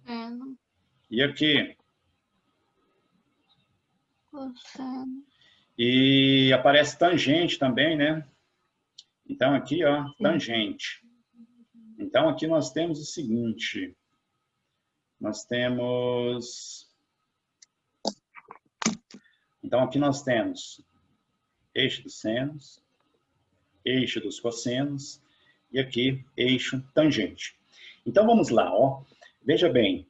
Seno, E aqui? cosseno. E aparece tangente também, né? Então, aqui, ó, tangente. Então, aqui nós temos o seguinte. Nós temos... Então, aqui nós temos eixo dos senos, eixo dos cossenos e aqui eixo tangente. Então, vamos lá, ó. Veja bem,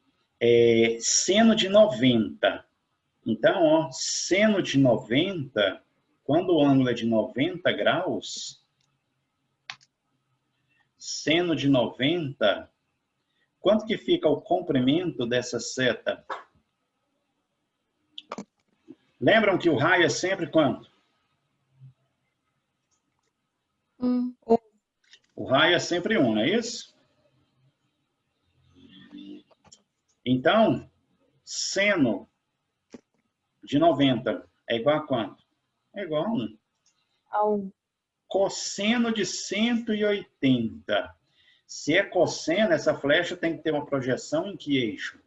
seno de 90. Então, ó, seno de 90, quando o ângulo é de 90 graus, seno de 90, quanto que fica o comprimento dessa seta? Lembram que o raio é sempre quanto? O raio é sempre 1, não é isso? Então, seno de 90 é igual a quanto? É igual a 1. A 1. Cosseno de 180. Se é cosseno, essa flecha tem que ter uma projeção em que eixo?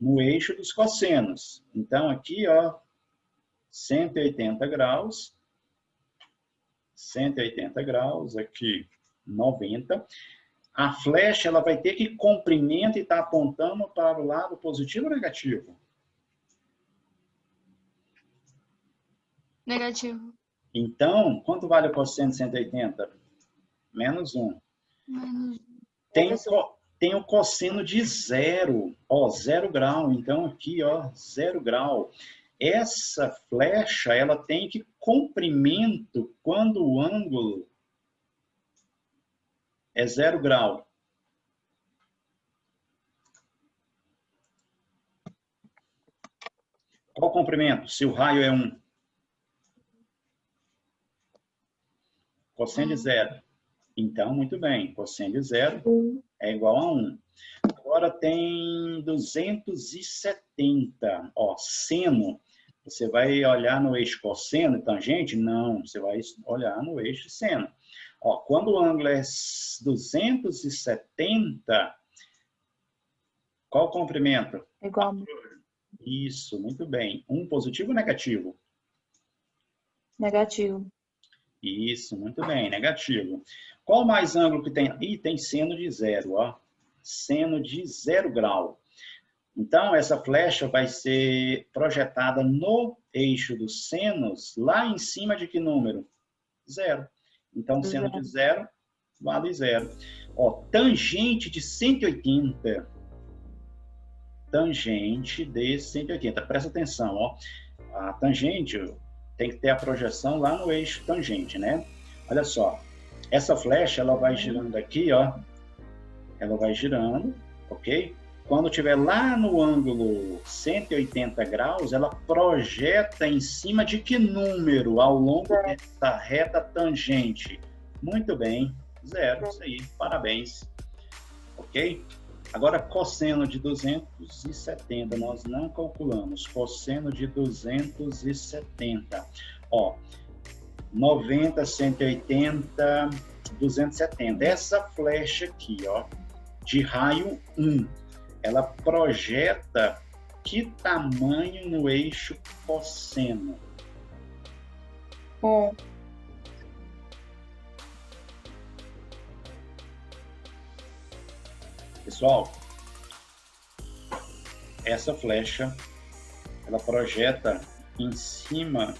No eixo dos cossenos. Então, aqui, ó, 180 graus. 180 graus, aqui 90. A flecha ela vai ter que comprimento e estar apontando para o lado positivo ou negativo? Negativo. Então, quanto vale o cosseno de 180? Menos 1. Menos. Tem o cosseno de 0. Ó, 0 grau. Então, aqui, ó, 0 grau. Essa flecha, ela tem que comprimento quando o ângulo é 0 grau. Qual o comprimento? Se o raio é 1. Cosseno de 0. Então, muito bem. Cosseno de 0 é igual a 1. Agora tem 270. Ó, seno. Você vai olhar no eixo cosseno e tangente? Não, você vai olhar no eixo seno. Ó, quando o ângulo é 270, qual o comprimento? Igual a Isso, muito bem. Um positivo ou negativo? negativo. Isso, muito bem, negativo. Qual mais ângulo que tem? Ih, tem seno de 0, ó. Seno de 0 grau. Então, essa flecha vai ser projetada no eixo dos senos, lá em cima de que número? 0. Então, seno de 0 vale 0. Ó, tangente de 180. Tangente de 180. Presta atenção, ó. A tangente tem que ter a projeção lá no eixo tangente, né? Olha só. Essa flecha, ela vai girando aqui, ó. Ela vai girando, ok? Quando estiver lá no ângulo 180 graus, ela projeta em cima de que número ao longo dessa reta tangente? Muito bem, 0, isso aí, parabéns. Ok? Agora, cosseno de 270, nós não calculamos. Cosseno de 270. Ó, 90, 180, 270. Essa flecha aqui, ó, de raio 1. Ela projeta que tamanho no eixo cosseno? Bom, Pessoal, essa flecha, ela projeta em cima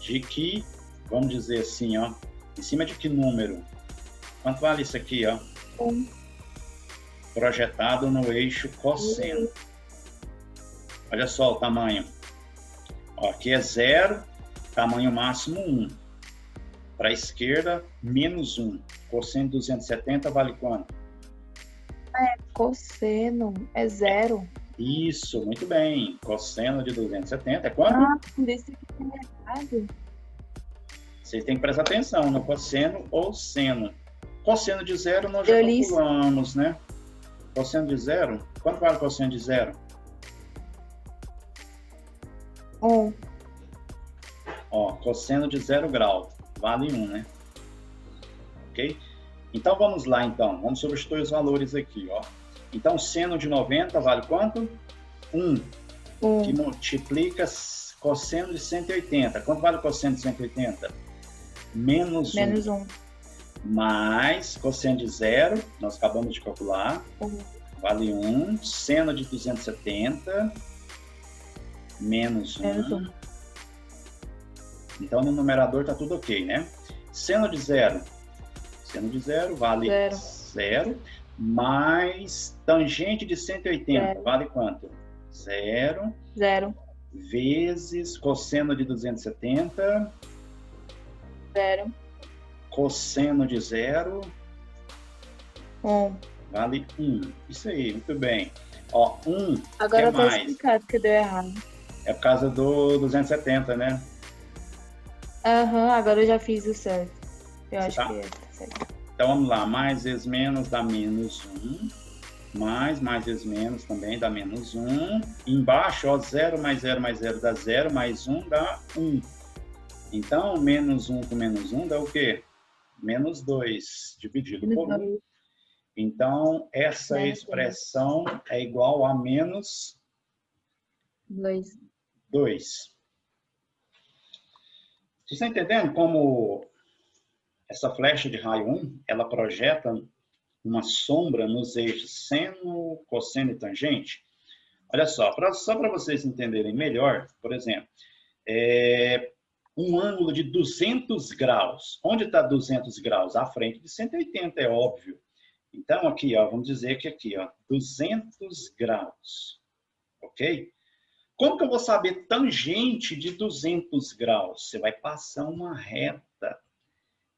de que, vamos dizer assim, ó, em cima de que número? Quanto vale isso aqui, ó? 1. Projetado no eixo cosseno. Olha só o tamanho. Ó, aqui é 0, tamanho máximo 1. Para a esquerda, menos 1. Cosseno de 270 vale quanto? Cosseno é 0. Isso, muito bem. Cosseno de 270 é quanto? Ah, por isso que tá errado. Vocês têm que prestar atenção no cosseno ou seno. Cosseno de 0 nós já Eu li- calculamos, né? Cosseno de 0, quanto vale cosseno de 0? 1. Ó, cosseno de 0 grau, vale 1, né? Ok? Então, vamos lá, então. Vamos substituir os valores aqui, ó. Então, seno de 90 vale quanto? 1, que 1. multiplica cosseno de 180. Quanto vale cosseno de 180? Menos 1. Menos 1. Mais cosseno de 0, nós acabamos de calcular, 1. vale 1. Seno de 270, menos 1. Menos 1. Então, no numerador está tudo ok, né? Seno de 0. Seno de 0 vale Zero. 0. Mais tangente de 180. Zero. Vale quanto? 0. 0. Vezes cosseno de 270. 0. Cosseno de 0. 1. Vale 1. Isso aí, muito bem. Ó, 1 Agora que tá mais? explicado que deu errado. É por causa do 270, né? Aham, agora eu já fiz o certo. Eu acho Tá. que tá certo. Então vamos lá, mais vezes menos dá menos 1. Mais vezes menos também dá menos 1. Embaixo, ó, 0 mais 0 mais 0 dá 0, mais 1 dá 1. Então, menos 1 com menos 1 dá o quê? Menos 2, dividido por 1. Então, essa Menos expressão é igual a menos 2. 2. Vocês estão entendendo como essa flecha de raio 1, ela projeta uma sombra nos eixos seno, cosseno e tangente? Olha só, só para vocês entenderem melhor, por exemplo, um ângulo de 200 graus. Onde está 200 graus? À frente de 180, é óbvio. Então, aqui, ó, vamos dizer que aqui, ó, 200 graus, ok? Como que eu vou saber tangente de 200 graus? Você vai passar uma reta,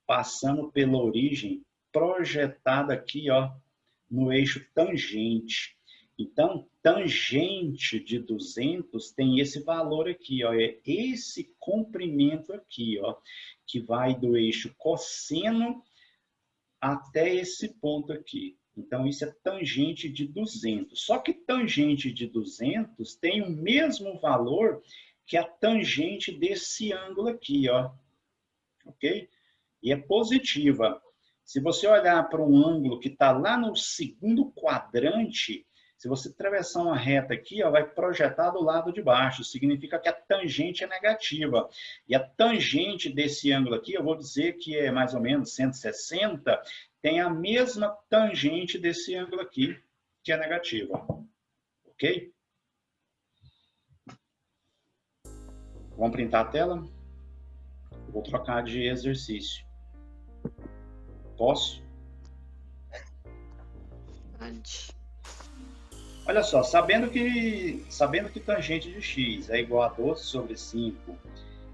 passando pela origem, projetada aqui, ó, no eixo tangente. Então, tangente de 200 tem esse valor aqui, ó, é esse comprimento aqui, ó, que vai do eixo cosseno até esse ponto aqui. Então, isso é tangente de 200. Só que tangente de 200 tem o mesmo valor que a tangente desse ângulo aqui, ó. Ok? E é positiva. Se você olhar para um ângulo que está lá no segundo quadrante, se você atravessar uma reta aqui, ó, vai projetar do lado de baixo. Significa que a tangente é negativa. E a tangente desse ângulo aqui, eu vou dizer que é mais ou menos 160, tem a mesma tangente desse ângulo aqui, que é negativa. Ok? Vamos printar a tela? Eu vou trocar de exercício. Posso? Pode. Olha só, sabendo que tangente de x é igual a 12 sobre 5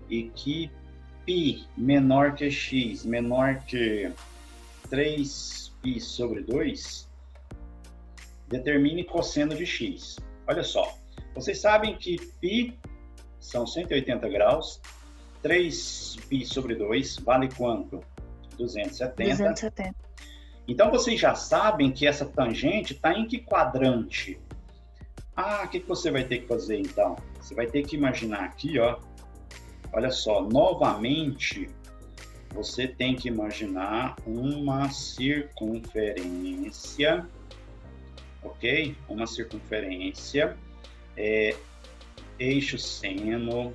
e que π menor que x, menor que 3π sobre 2, determine cosseno de x. Olha só, vocês sabem que π são 180 graus, 3π sobre 2 vale quanto? 270. 270. Então, vocês já sabem que essa tangente está em que quadrante? Ah, o que você vai ter que fazer, então? Você vai ter que imaginar aqui, ó. Olha só, novamente, você tem que imaginar uma circunferência, ok? Uma circunferência, eixo seno,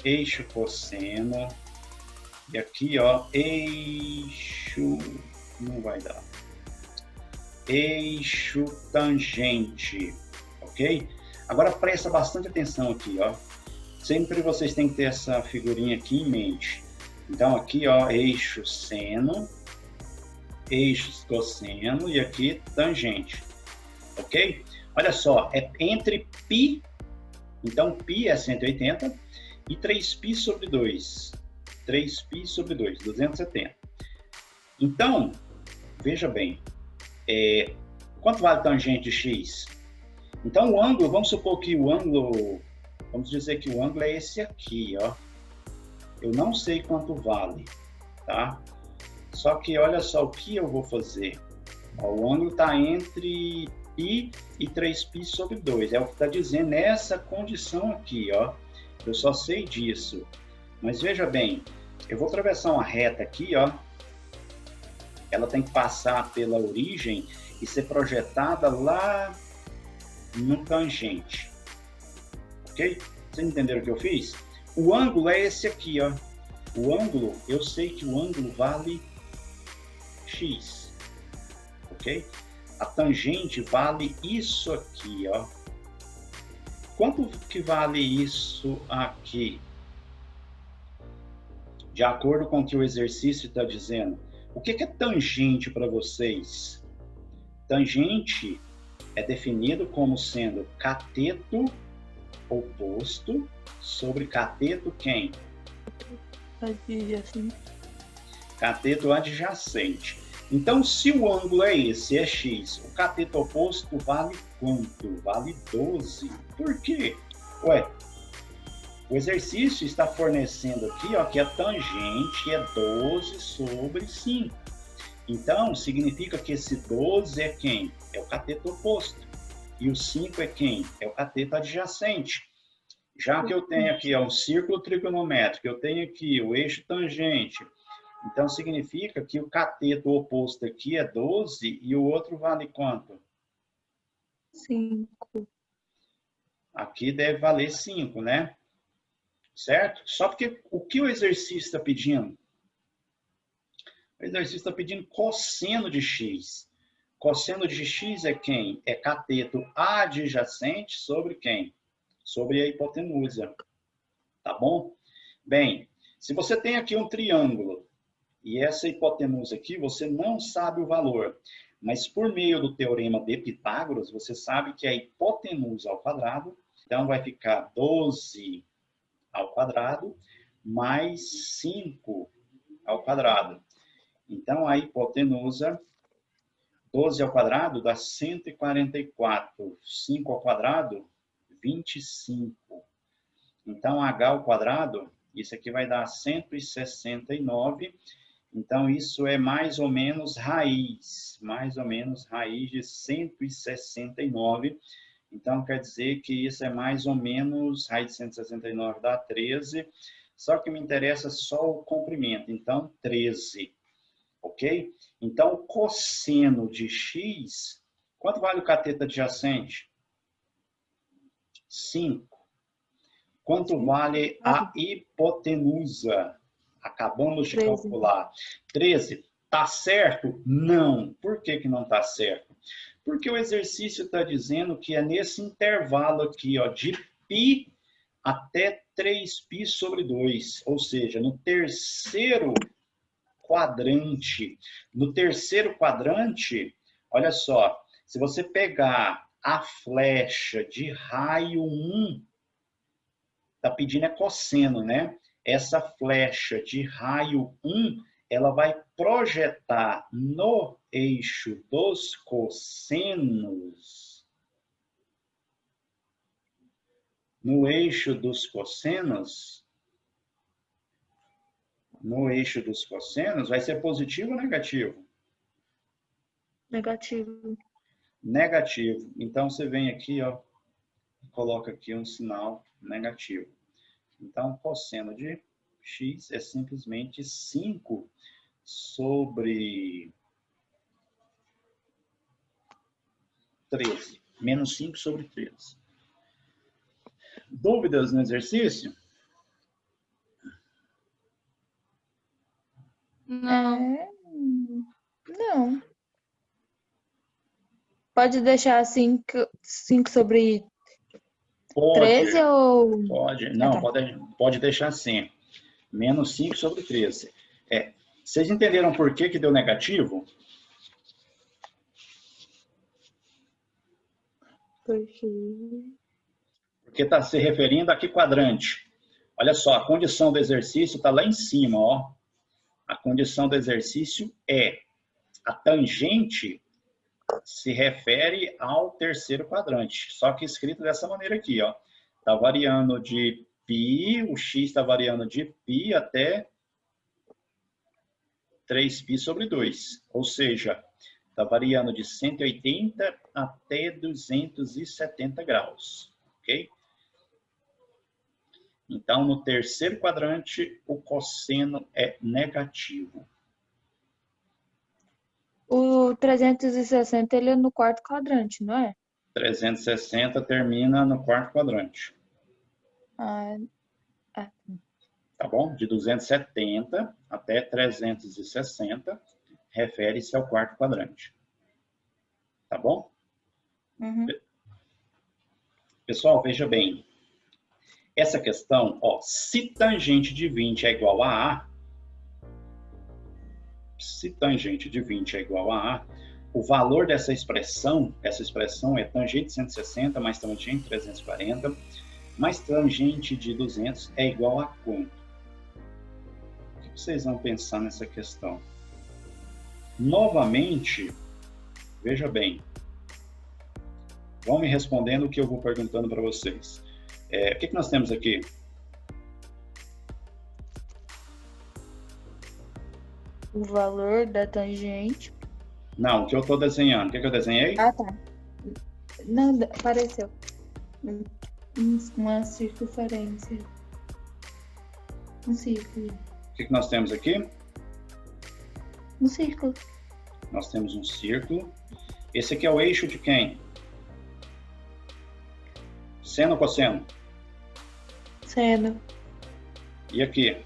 eixo cosseno, e aqui, ó, eixo... não vai dar. Eixo tangente, ok? Agora presta bastante atenção aqui, ó. Sempre vocês têm que ter essa figurinha aqui em mente. Então aqui, ó, eixo seno, eixo cosseno e aqui tangente, ok? Olha só, é entre π, então π é 180, E 3π sobre 2. 3π sobre 2, 270. Então, veja bem, quanto vale tangente de x? Então, o ângulo, vamos supor que o ângulo, vamos dizer que o ângulo é esse aqui, ó. Eu não sei quanto vale, tá? Só que olha só o que eu vou fazer. Ó, o ângulo está entre π e 3π sobre 2. É o que está dizendo nessa condição aqui, ó. Eu só sei disso. Mas veja bem, eu vou atravessar uma reta aqui, ó. Ela tem que passar pela origem e ser projetada lá no tangente. Ok? Vocês entenderam o que eu fiz? O ângulo é esse aqui, ó. O ângulo, eu sei que o ângulo vale x. Ok? A tangente vale isso aqui, ó. Quanto que vale isso aqui? De acordo com o que o exercício está dizendo. O que é tangente para vocês? Tangente é definido como sendo cateto oposto sobre cateto quem? Adjacente. Cateto adjacente. Então, se o ângulo é esse, é x, o cateto oposto vale quanto? Vale 12. Por quê? Ué, o exercício está fornecendo aqui, ó, que a tangente é 12 sobre 5. Então, significa que esse 12 é quem? É o cateto oposto. E o 5 é quem? É o cateto adjacente. Já que eu tenho aqui ó, um círculo trigonométrico, eu tenho aqui o eixo tangente, então significa que o cateto oposto aqui é 12 e o outro vale quanto? 5. Aqui deve valer 5, né? Certo? Só porque o que o exercício está pedindo? O exercício está pedindo cosseno de x. Cosseno de x é quem? É cateto adjacente sobre quem? Sobre a hipotenusa. Tá bom? Bem, se você tem aqui um triângulo e essa hipotenusa aqui, você não sabe o valor. Mas por meio do teorema de Pitágoras, você sabe que a hipotenusa ao quadrado, então vai ficar 12 ao quadrado mais 5 ao quadrado. Então, a hipotenusa, 12 ao quadrado dá 144. 5 ao quadrado, 25. Então, h ao quadrado, isso aqui vai dar 169. Então, isso é mais ou menos raiz de 169. Então, quer dizer que isso é mais ou menos, raiz de 169 dá 13. Só que me interessa só o comprimento, então 13. Ok? Então, o cosseno de x, quanto vale o cateto adjacente? 5. Quanto vale a hipotenusa? Acabamos de 13. calcular. 13. Tá certo? Não. Por que que não tá certo? Porque o exercício está dizendo que é nesse intervalo aqui, ó, de π até 3π sobre 2. Ou seja, no terceiro quadrante. No terceiro quadrante, olha só, se você pegar a flecha de raio 1, tá pedindo é cosseno, né? Essa flecha de raio 1, ela vai projetar no eixo dos cossenos. No eixo dos cossenos, vai ser positivo ou negativo? Negativo. Negativo. Então, você vem aqui, ó, coloca aqui um sinal negativo. Então, cosseno de x é simplesmente 5 sobre 13. Menos 5 sobre 13. Dúvidas no exercício? Não. Não. Pode deixar 5 sobre Pode. 13 ou... Pode. Não, tá. pode deixar assim. Menos 5 sobre 13. Vocês entenderam por que que deu negativo? Porque... Porque está se referindo a que quadrante? Olha só, a condição do exercício está lá em cima, ó. A condição do exercício é a tangente se refere ao terceiro quadrante, só que escrito dessa maneira aqui, ó. Está variando de π, o x está variando de π até 3π sobre 2, ou seja, está variando de 180 até 270 graus, ok? Então, no terceiro quadrante, o cosseno é negativo. O 360 ele é no quarto quadrante, não é? 360 termina no quarto quadrante. Ah, Tá bom? De 270 até 360 refere-se ao quarto quadrante. Tá bom? uhum. Pessoal, veja bem. Essa questão, ó, se tangente de 20 é igual a A, se tangente de 20 é igual a A, o valor dessa expressão é tangente de 160 mais tangente de 340 mais tangente de 200 é igual a quanto? O que vocês vão pensar nessa questão? Novamente, veja bem, vão me respondendo o que eu vou perguntando para vocês. O que nós temos aqui? O valor da tangente. Não, o que eu estou desenhando. O que eu desenhei? Ah, tá. Não, apareceu. Uma circunferência. Um círculo. O que nós temos aqui? Um círculo. Nós temos um círculo. Esse aqui é o eixo de quem? Seno ou cosseno? Seno. E aqui?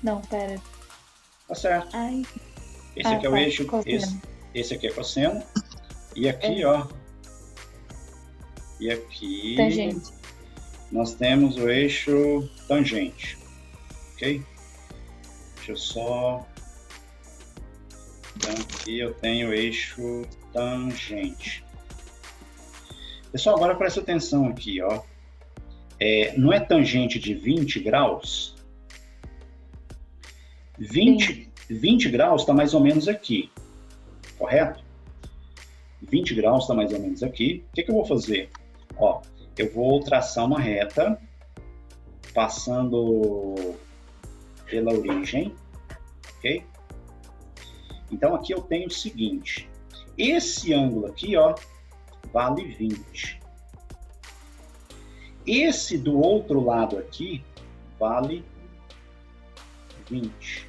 Não, pera. Tá certo. Ai. Esse aqui é o tá, eixo. cosseno. Esse aqui é cosseno. E aqui, ó. E aqui. Tangente. Nós temos o eixo tangente. Ok? Deixa eu só. Então, aqui eu tenho o eixo tangente. Pessoal, agora presta atenção aqui, ó. Não é tangente de 20 graus? 20 graus está mais ou menos aqui, correto? 20 graus está mais ou menos aqui. O que eu vou fazer? Ó, eu vou traçar uma reta, passando pela origem, ok? Então, aqui eu tenho o seguinte. Esse ângulo aqui, ó, vale 20. Esse do outro lado aqui vale 20.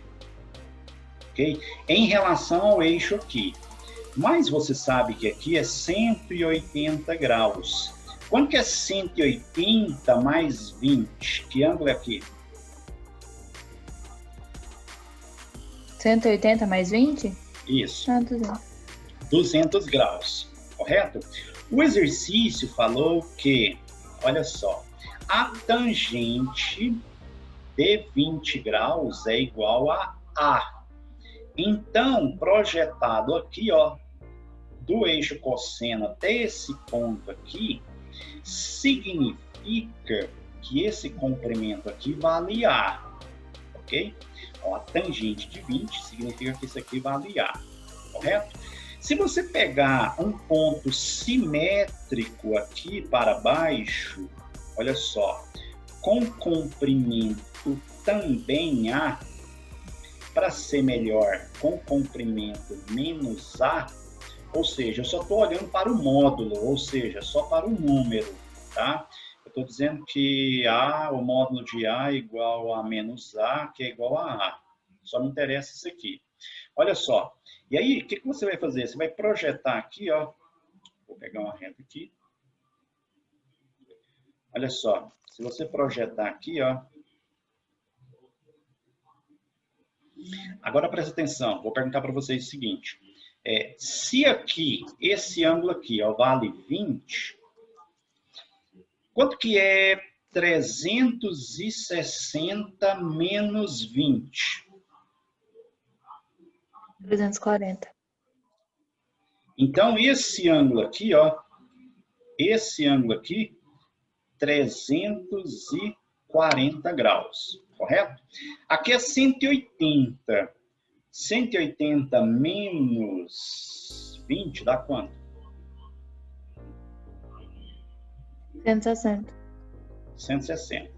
Ok? Em relação ao eixo aqui. Mas você sabe que aqui é 180 graus. Quanto que é 180 mais 20? Que ângulo é aqui? 180 mais 20? Isso. 200. 200 graus, correto? O exercício falou que, olha só, a tangente de 20 graus é igual a A. Então, projetado aqui, ó, do eixo cosseno até esse ponto aqui, significa que esse comprimento aqui vale A, ok? Ó, a tangente de 20 significa que isso aqui vale A, correto? Se você pegar um ponto simétrico aqui para baixo, olha só, com comprimento também A, para ser melhor, com comprimento menos A, ou seja, eu só estou olhando para o módulo, ou seja, só para o número, tá? Eu estou dizendo que o módulo de A é igual a menos A, que é igual a A. Só me interessa isso aqui. Olha só. E aí, o que você vai fazer? Você vai projetar aqui, ó. Vou pegar uma reta aqui. Olha só. Se você projetar aqui, ó. Agora presta atenção. Vou perguntar para vocês o seguinte. Se aqui, esse ângulo aqui, ó, vale 20, quanto que é 360 menos 20? 340. Então, esse ângulo aqui, ó, esse ângulo aqui, 340. 40 graus, correto? Aqui é 180. 180 menos 20 dá quanto? 160. 160.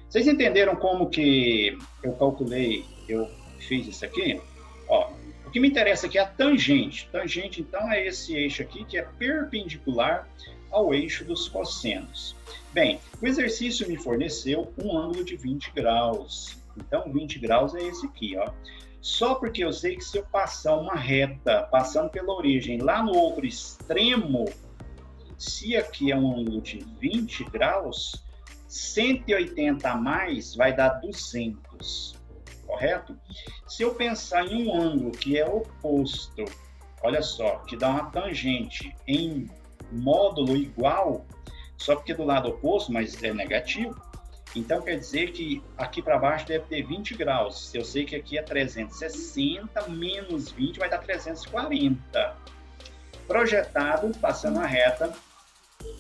Vocês entenderam como que eu calculei, eu fiz isso aqui? Ó, o que me interessa aqui é a tangente. Tangente, então, é esse eixo aqui que é perpendicular ao eixo dos cossenos. Bem, o exercício me forneceu um ângulo de 20 graus. Então, 20 graus é esse aqui, ó. Só porque eu sei que se eu passar uma reta, passando pela origem lá no outro extremo, se aqui é um ângulo de 20 graus, 180 a mais vai dar 200, correto? Se eu pensar em um ângulo que é oposto, olha só, que dá uma tangente em módulo igual, só porque do lado oposto, mas é negativo, então quer dizer que aqui para baixo deve ter 20 graus. Eu sei que aqui é 360 menos 20 vai dar 340. Projetado, passando a reta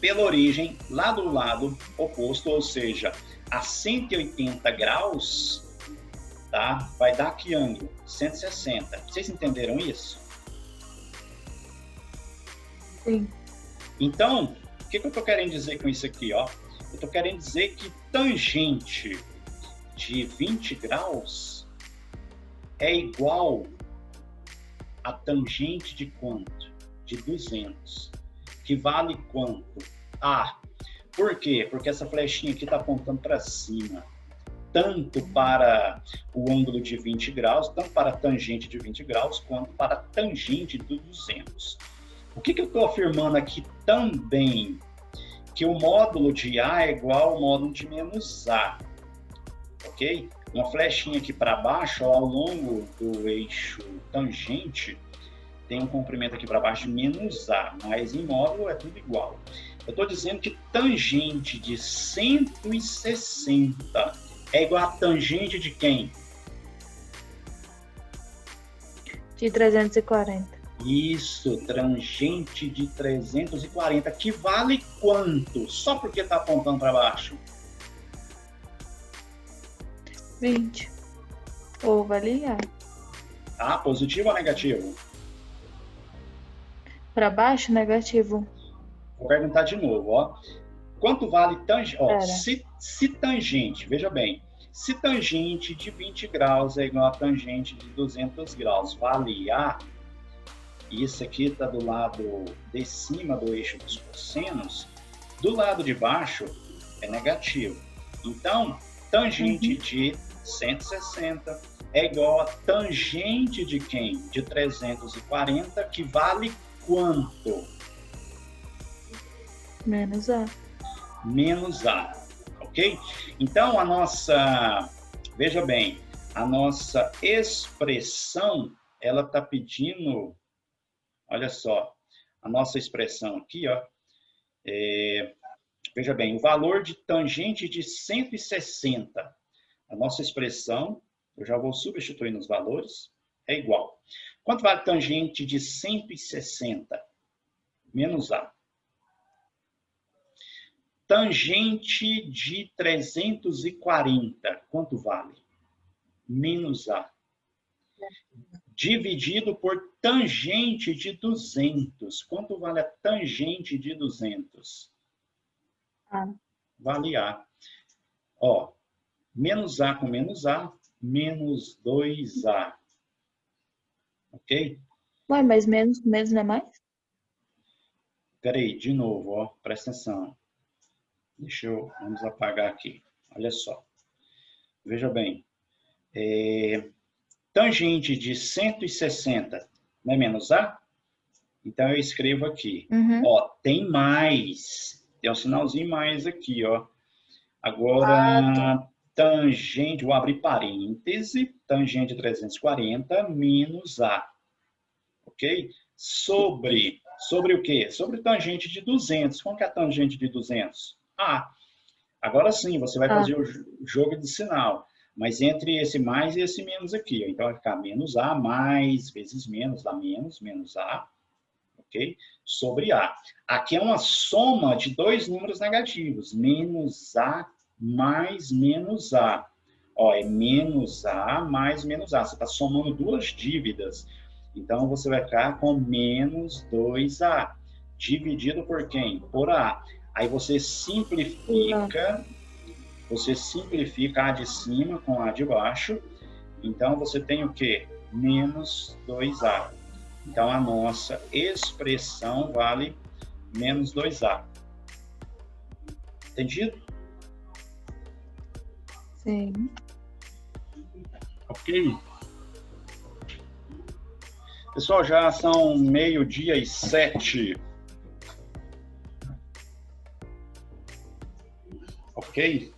pela origem lá do lado oposto, ou seja, a 180 graus, tá? Vai dar que ângulo? 160. Vocês entenderam isso? Sim. Então, o que eu estou querendo dizer com isso aqui, ó? Eu estou querendo dizer que tangente de 20 graus é igual a tangente de quanto? De 200. Que vale quanto? A. Por quê? Porque essa flechinha aqui está apontando para cima. Tanto para o ângulo de 20 graus, tanto para a tangente de 20 graus, quanto para a tangente de 200. O que eu estou afirmando aqui também? Que o módulo de A é igual ao módulo de menos A, ok? Uma flechinha aqui para baixo, ó, ao longo do eixo tangente, tem um comprimento aqui para baixo de menos A, mas em módulo é tudo igual. Eu estou dizendo que tangente de 160 é igual a tangente de quem? De 340. Isso, tangente de 340, que vale quanto? Só porque está apontando para baixo. 20. Ou variar. Tá? Positivo ou negativo? Para baixo, negativo. Vou perguntar de novo, ó. Quanto vale tangente? Ó, Pera. se tangente, veja bem, se tangente de 20 graus é igual a tangente de 200 graus, vale A, e isso aqui está do lado de cima do eixo dos cossenos, do lado de baixo é negativo. Então, tangente de 160 é igual a tangente de quem? De 340, que vale quanto? Menos A. Menos A, ok? Então, veja bem, a nossa expressão, ela está pedindo, olha só, a nossa expressão aqui, ó, veja bem, o valor de tangente de 160, a nossa expressão, eu já vou substituir nos valores, é igual. Quanto vale tangente de 160? Menos A. Tangente de 340, quanto vale? Menos A. Dividido por tangente de 200. Quanto vale a tangente de 200? A. Vale A. Ó, menos A com menos A, menos 2A. Ok? Ué, mas menos com menos não é mais? Peraí, de novo, ó, presta atenção. Vamos apagar aqui. Olha só. Veja bem. Tangente de 160 não é menos A? Então, eu escrevo aqui. Uhum. Ó, tem mais. Tem um sinalzinho mais aqui, ó. Agora, tangente, vou abrir parêntese, tangente de 340 menos A. Ok? Sobre o quê? Sobre tangente de 200. Qual que é a tangente de 200? A. Agora sim, você vai fazer o jogo de sinal. Mas entre esse mais e esse menos aqui. Ó. Então, vai ficar menos A, mais, vezes menos, dá menos, menos A. Ok? Sobre A. Aqui é uma soma de dois números negativos. Menos A mais menos A. Ó, é menos A mais menos A. Você está somando duas dívidas. Então, você vai ficar com menos 2A. Dividido por quem? Por A. Aí você simplifica A de cima com A de baixo. Então, você tem o quê? Menos 2A. Então, a nossa expressão vale menos 2A. Entendido? Sim. Ok? Pessoal, já são 12:07. Ok?